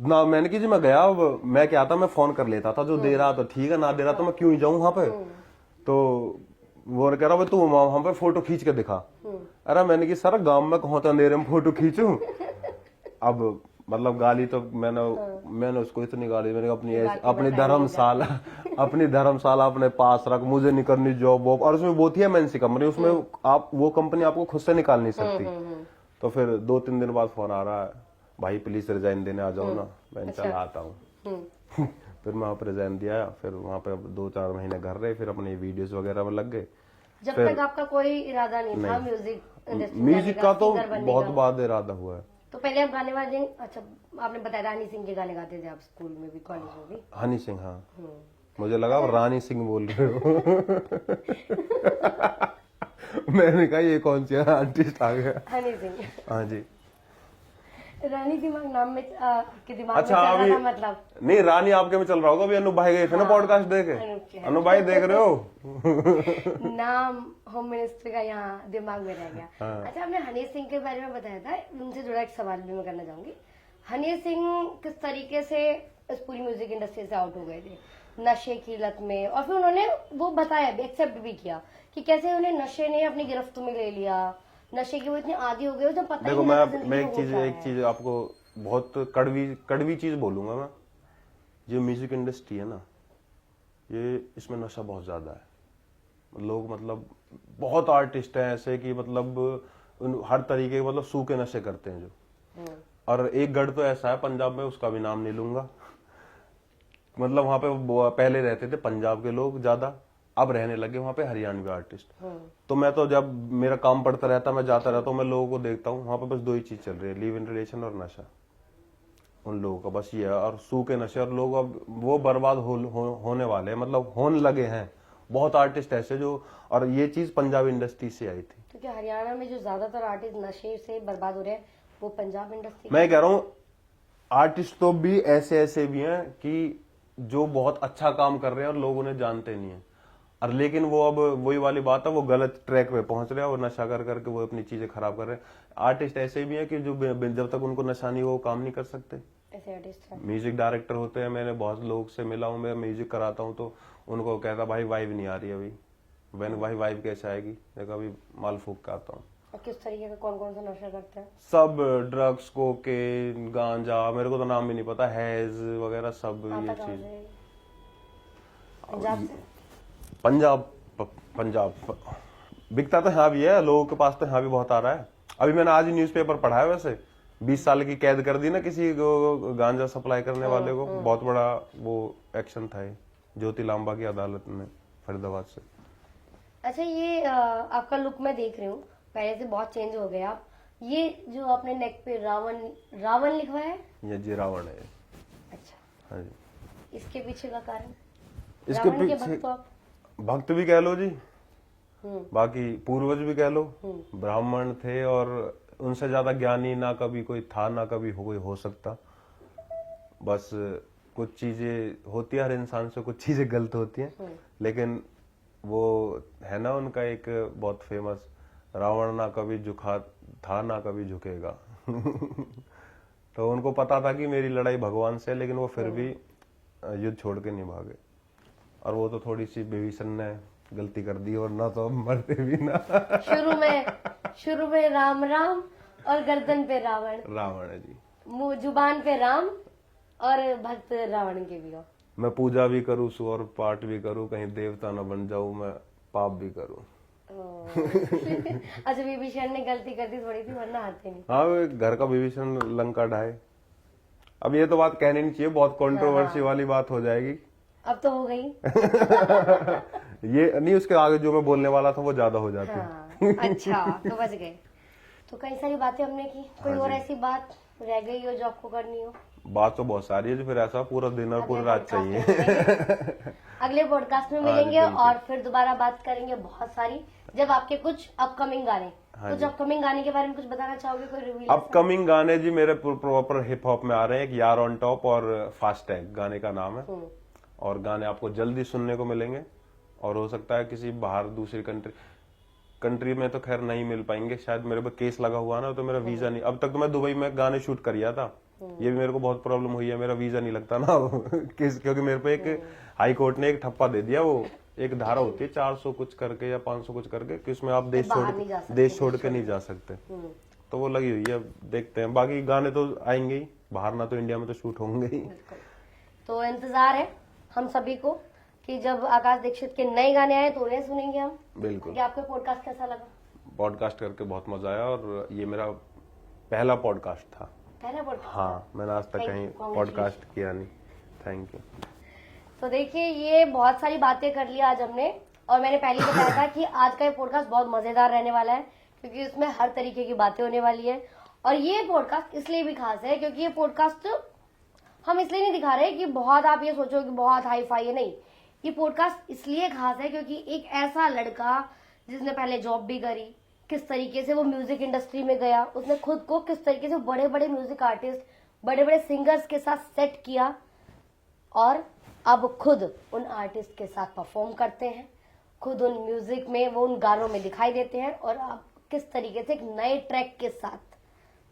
ना मैंने की जी मैं गया, मैं क्या था मैं फोन कर लेता था, जो दे रहा तो ठीक है, ना दे रहा तो मैं क्यों ही जाऊं वहां पे। तो वो कह रहा भाई तू वहां पे फोटो खींच के दिखा। अरे मैंने की सर गांव में कौन सा अंधेरे में फोटो खींचूं। अब मतलब गाली तो मैंने उसको इतनी गाली, मैंने अपनी धर्मशाला अपने पास रख, मुझे नहीं करनी जॉब वॉब। और उसमें वो थी एमएनसी कंपनी, उसमें आप वो कंपनी आपको खुद से निकाल नहीं सकती। तो फिर 2-3 दिन बाद फोन आ रहा है, भाई प्लीज रिजाइन देने आ जाओ ना। मैं चला आता हूँ। फिर मैं वहाँ पर रिजाइन दिया, फिर वहाँ पे 2-4 महीने घर रहे, फिर अपनी वीडियोस वगैरह में लग गए। जब तक आपका कोई इरादा नहीं था म्यूजिक का, तो बहुत बाद इरादा हुआ है। तो पहले आप गाने वाले, अच्छा आपने बताया हनी सिंह के गाने गाते थे आप स्कूल में भी, कॉलेज में भी। हनी सिंह, हाँ। मुझे लगा आप रानी सिंह बोल रहे हो। मैंने कहा ये कौन सी आर्टिस्ट आ गया। हनी सिंह, हाँ जी। रानी दिमाग नाम में के दिमाग अच्छा, में चल रहा था, मतलब नहीं रानी आपके में चल रहा होगा। अभी अनु भाई गए थे ना पॉडकास्ट देखे, अनु भाई देख रहे हो। नाम होम मिनिस्टर का यहाँ दिमाग में रह गया। अच्छा आपने हनी सिंह के बारे में बताया था, उनसे जुड़ा एक सवाल भी मैं करना चाहूंगी। हनी सिंह किस तरीके से इस पूरी म्यूजिक इंडस्ट्री से आउट हो गए थे, नशे की लत में, और फिर उन्होंने वो बताया भी, एक्सेप्ट भी किया कि कैसे उन्हें नशे ने अपनी गिरफ्त में ले लिया, नशे के वो इतने आदी हो गए जब पता देखो मैं एक चीज आपको बहुत कड़वी चीज बोलूंगा मैं। जो म्यूजिक इंडस्ट्री है ना, ये इसमें नशा बहुत ज्यादा है। लोग मतलब बहुत आर्टिस्ट हैं ऐसे कि मतलब हर तरीके के मतलब सूखे नशे करते हैं जो। और एक गढ़ तो ऐसा है पंजाब में, उसका भी नाम नहीं लूंगा, मतलब वहां पे पहले रहते थे पंजाब के लोग ज्यादा, अब रहने लगे वहां पे हरियाणवी आर्टिस्ट। तो मैं तो जब मेरा काम पड़ता रहता, मैं जाता रहता हूँ, मैं लोगों को देखता हूँ, वहां पे बस 2 ही चीज चल रही है, लिव इन रिलेशन और नशा। उन लोगों का बस ये है। और सूखे नशे, और लोग अब वो बर्बाद होने वाले हैं, मतलब होने लगे हैं। बहुत आर्टिस्ट ऐसे जो, और ये चीज पंजाब इंडस्ट्री से आई थी। क्योंकि हरियाणा में जो ज्यादातर आर्टिस्ट नशे से बर्बाद हो रहे हैं वो पंजाब इंडस्ट्री। मैं कह रहा हूँ आर्टिस्ट तो भी ऐसे ऐसे भी हैं कि जो बहुत अच्छा काम कर रहे हैं और लोग उन्हें जानते नहीं है, और लेकिन वो अब वही वाली बात है, वो गलत ट्रैक पे पहुंच रहे हैं और नशा कर करके वो अपनी चीजें खराब कर रहे हैं। आर्टिस्ट ऐसे भी हैं कि जो जब तक उनको नशा नहीं हो वो काम नहीं कर सकते। ऐसे आर्टिस्ट हैं। म्यूजिक डायरेक्टर होते हैं, मैंने बहुत लोग से मिला हूँ, मैं म्यूजिक कराता हूँ तो उनको कहता भाई वाइब नहीं आ रही अभी। मैंने भाई वाइब कैसे आएगी, देखा अभी माल फूक के आता हूँ। और किस तरीके का कौन कौन सा नशा करते हैं? सब ड्रग्स, कोकेन, गांजा, मेरे को तो नाम भी नहीं पता, हैज वगैरह सब ये आता कहाँ चीज। से? पंजाब से? पंजाब बिकता तो यहाँ भी है, लोगों के पास तो यहाँ भी बहुत आ रहा है। अभी मैंने आज ही न्यूज़पेपर पढ़ा है, वैसे 20 साल की कैद कर दी ना किसी को गांजा सप्लाई करने वाले को। बहुत बड़ा वो एक्शन था ये, ज्योति लांबा की अदालत में फरीदाबाद से। अच्छा, ये आपका लुक मैं देख रही हूँ, पहले से बहुत चेंज हो गया आप। ये जो आपने नेक पे रावण लिखा है, ये जी रावण है। अच्छा, हाँ जी। इसके पीछे का कारण? इसके रावण के पीछे भक्त हो आप? भक्त भी कह लो जी, हम्म। बाकी पूर्वज भी कह लो, ब्राह्मण थे और उनसे ज्यादा ज्ञानी ना कभी कोई था ना कभी कोई हो सकता। बस कुछ चीजें होती है हर इंसान से, कुछ चीजें गलत होती हैं, लेकिन वो है ना उनका एक बहुत फेमस, रावण ना कभी झुका था ना कभी झुकेगा। तो उनको पता था कि मेरी लड़ाई भगवान से है, लेकिन वो फिर भी युद्ध छोड़ के नहीं भागे। और वो तो थोड़ी सी विभीषण ने गलती कर दी, और ना तो हम मरते भी ना। शुरू में राम राम और गर्दन पे रावण। रावण है जी। मुंह जुबान पे राम और भक्त रावण के भी हो। मैं पूजा भी करूँ, सुअर पाठ भी करूँ, कहीं देवता न बन जाऊं, मैं पाप भी करूँ। अच्छा, विभीषण ने गलती कर दी थोड़ी सी, वरना आते नहीं। हाँ, वो घर का विभीषण लंका ढाए। अब ये तो बात कहनी नहीं चाहिए, बहुत कंट्रोवर्सी वाली बात हो जाएगी। अब तो हो गई। ये नहीं, उसके आगे जो मैं बोलने वाला था वो ज्यादा हो जाती है। हाँ, अच्छा, तो बच गए। तो कई सारी बातें हमने की, कोई और ऐसी बात रह गई हो जो आपको करनी हो? बात तो बहुत सारी है, जो फिर ऐसा पूरा दिन और पूरी रात चाहिए। अगले पॉडकास्ट में मिलेंगे और फिर दोबारा बात करेंगे बहुत सारी, जब आपके कुछ अपकमिंग गाने, कुछ अपकमिंग गाने के बारे में कुछ बताना चाहोगे? कोई रिवील? अपकमिंग गाने जी मेरे प्रॉपर हिप हॉप में आ रहे हैं, एक यार ऑन टॉप और फास्टैग गाने का नाम है। और गाने आपको जल्दी सुनने को मिलेंगे, और हो सकता है किसी बाहर दूसरी कंट्री में तो खैर नहीं मिल पाएंगे, शायद मेरे पे केस लगा हुआ ना, तो मेरा वीजा नहीं, अब तक तो मैं दुबई में गाने शूट किया था, ये भी मेरे को बहुत प्रॉब्लम हुई है, मेरा वीजा नहीं लगता ना। क्योंकि मेरे पे एक हाई कोर्ट ने एक ठप्पा दे दिया, वो एक धारा होती है 400 कुछ करके या 500 कुछ करके, कि उसमें आप देश छोड़ के नहीं जा सकते। तो वो लगी हुई है, देखते हैं। बाकी गाने तो आएंगे ही बाहर, ना तो इंडिया में तो शूट होंगे ही। तो इंतजार है हम सभी को कि जब आकाश दीक्षित के नए गाने आए तो उन्हें सुनेंगे हम। बिल्कुल। कि आपको पॉडकास्ट कैसा लगा? पॉडकास्ट करके बहुत मजा आया, और ये मेरा पहला पॉडकास्ट था। पहला पॉडकास्ट? हाँ, मैंने आज तक कहीं पॉडकास्ट किया नहीं। Thank you. तो देखिए, ये बहुत सारी बातें कर ली आज हमने, और मैंने पहले बताया था कि आज का ये पॉडकास्ट बहुत मजेदार रहने वाला है, क्योंकि इसमें हर तरीके की बातें होने वाली है। और ये पॉडकास्ट इसलिए भी खास है क्योंकि ये पॉडकास्ट हम इसलिए नहीं दिखा रहे कि बहुत आप ये सोचो कि बहुत हाई फाई है, नहीं। ये पॉडकास्ट इसलिए खास है क्योंकि एक ऐसा लड़का जिसने पहले जॉब भी करी, किस तरीके से वो म्यूजिक इंडस्ट्री में गया, उसने खुद को किस तरीके से बड़े बड़े म्यूजिक आर्टिस्ट, बड़े बड़े सिंगर्स के साथ सेट किया, और अब खुद उन आर्टिस्ट के साथ परफॉर्म करते हैं, खुद उन म्यूजिक में, वो उन गानों में दिखाई देते हैं, और अब किस तरीके से एक नए ट्रैक के साथ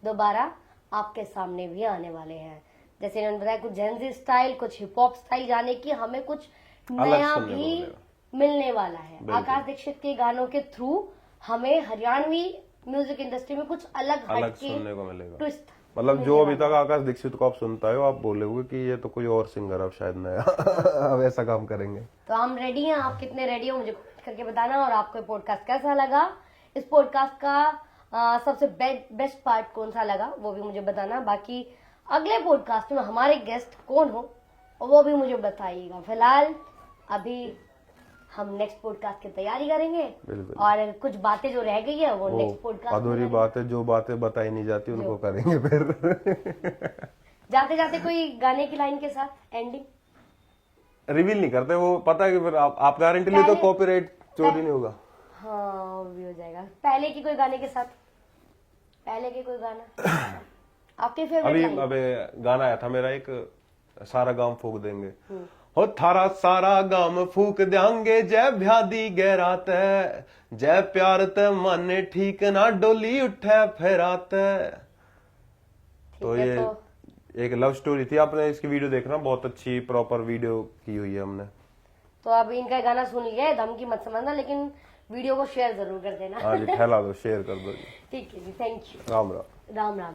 दोबारा आपके सामने भी आने वाले हैं। जैसे इन्होंने बताया, कुछ जेनजी स्टाइल, कुछ हिप हॉप स्टाइल, जाने की हमें कुछ नया भी मिलने वाला है। आकाश दीक्षित के गानों के थ्रू हमें हरियाणवी म्यूजिक इंडस्ट्री में कुछ अलग सुनने को मिलेगा, ट्विस्ट। मतलब जो अभी तक आकाश दीक्षित को आप सुनता हो, आप बोलोगे कि ये तो कोई और सिंगर अब शायद नया अब ऐसा काम करेंगे। तो हम रेडी हैं, आप कितने रेडी हो मुझे कमेंट करके बताना। और आपको पॉडकास्ट कैसा लगा, इस पॉडकास्ट का सबसे बेस्ट पार्ट कौन सा लगा वो भी मुझे बताना। बाकी अगले पॉडकास्ट में हमारे गेस्ट कौन हो वो भी मुझे बताइएगा। फिलहाल अभी हम नेक्स्ट पॉडकास्ट की तैयारी करेंगे, और कुछ बातें जो रह गई है वो नेक्स्ट पॉडकास्ट अधूरी बात है, जो बातें बताई नहीं जाती उनको करेंगे फिर। जाते जाते कोई गाने की लाइन के साथ एंडिंग। रिवील नहीं करते, वो पता है कि फिर आप गारंटी ले तो पहले- कॉपीराइट चोरी नहीं होगा। हाँ वो भी हो जाएगा। पहले की कोई गाने के साथ, पहले के कोई गाना आपके अभी फेवरेट। अबे गाना आया था मेरा एक, सारा गांव फूक देंगे, हो थारा सारा गांव फूक देंगे, जय ब्यादी गैरात, जय प्यार ते मन ठीक ना डोली उठे फेरात। तो है, ये तो- एक लव स्टोरी थी, आपने इसकी वीडियो देखना, बहुत अच्छी प्रॉपर वीडियो की हुई है हमने। तो अब इनका गाना सुन लिया है, धमकी मत समझना, लेकिन वीडियो को शेयर जरूर कर देना। हाँ जी, फैला दो, शेयर कर दो जी। ठीक है जी, थैंक यू। राम राम। राम राम।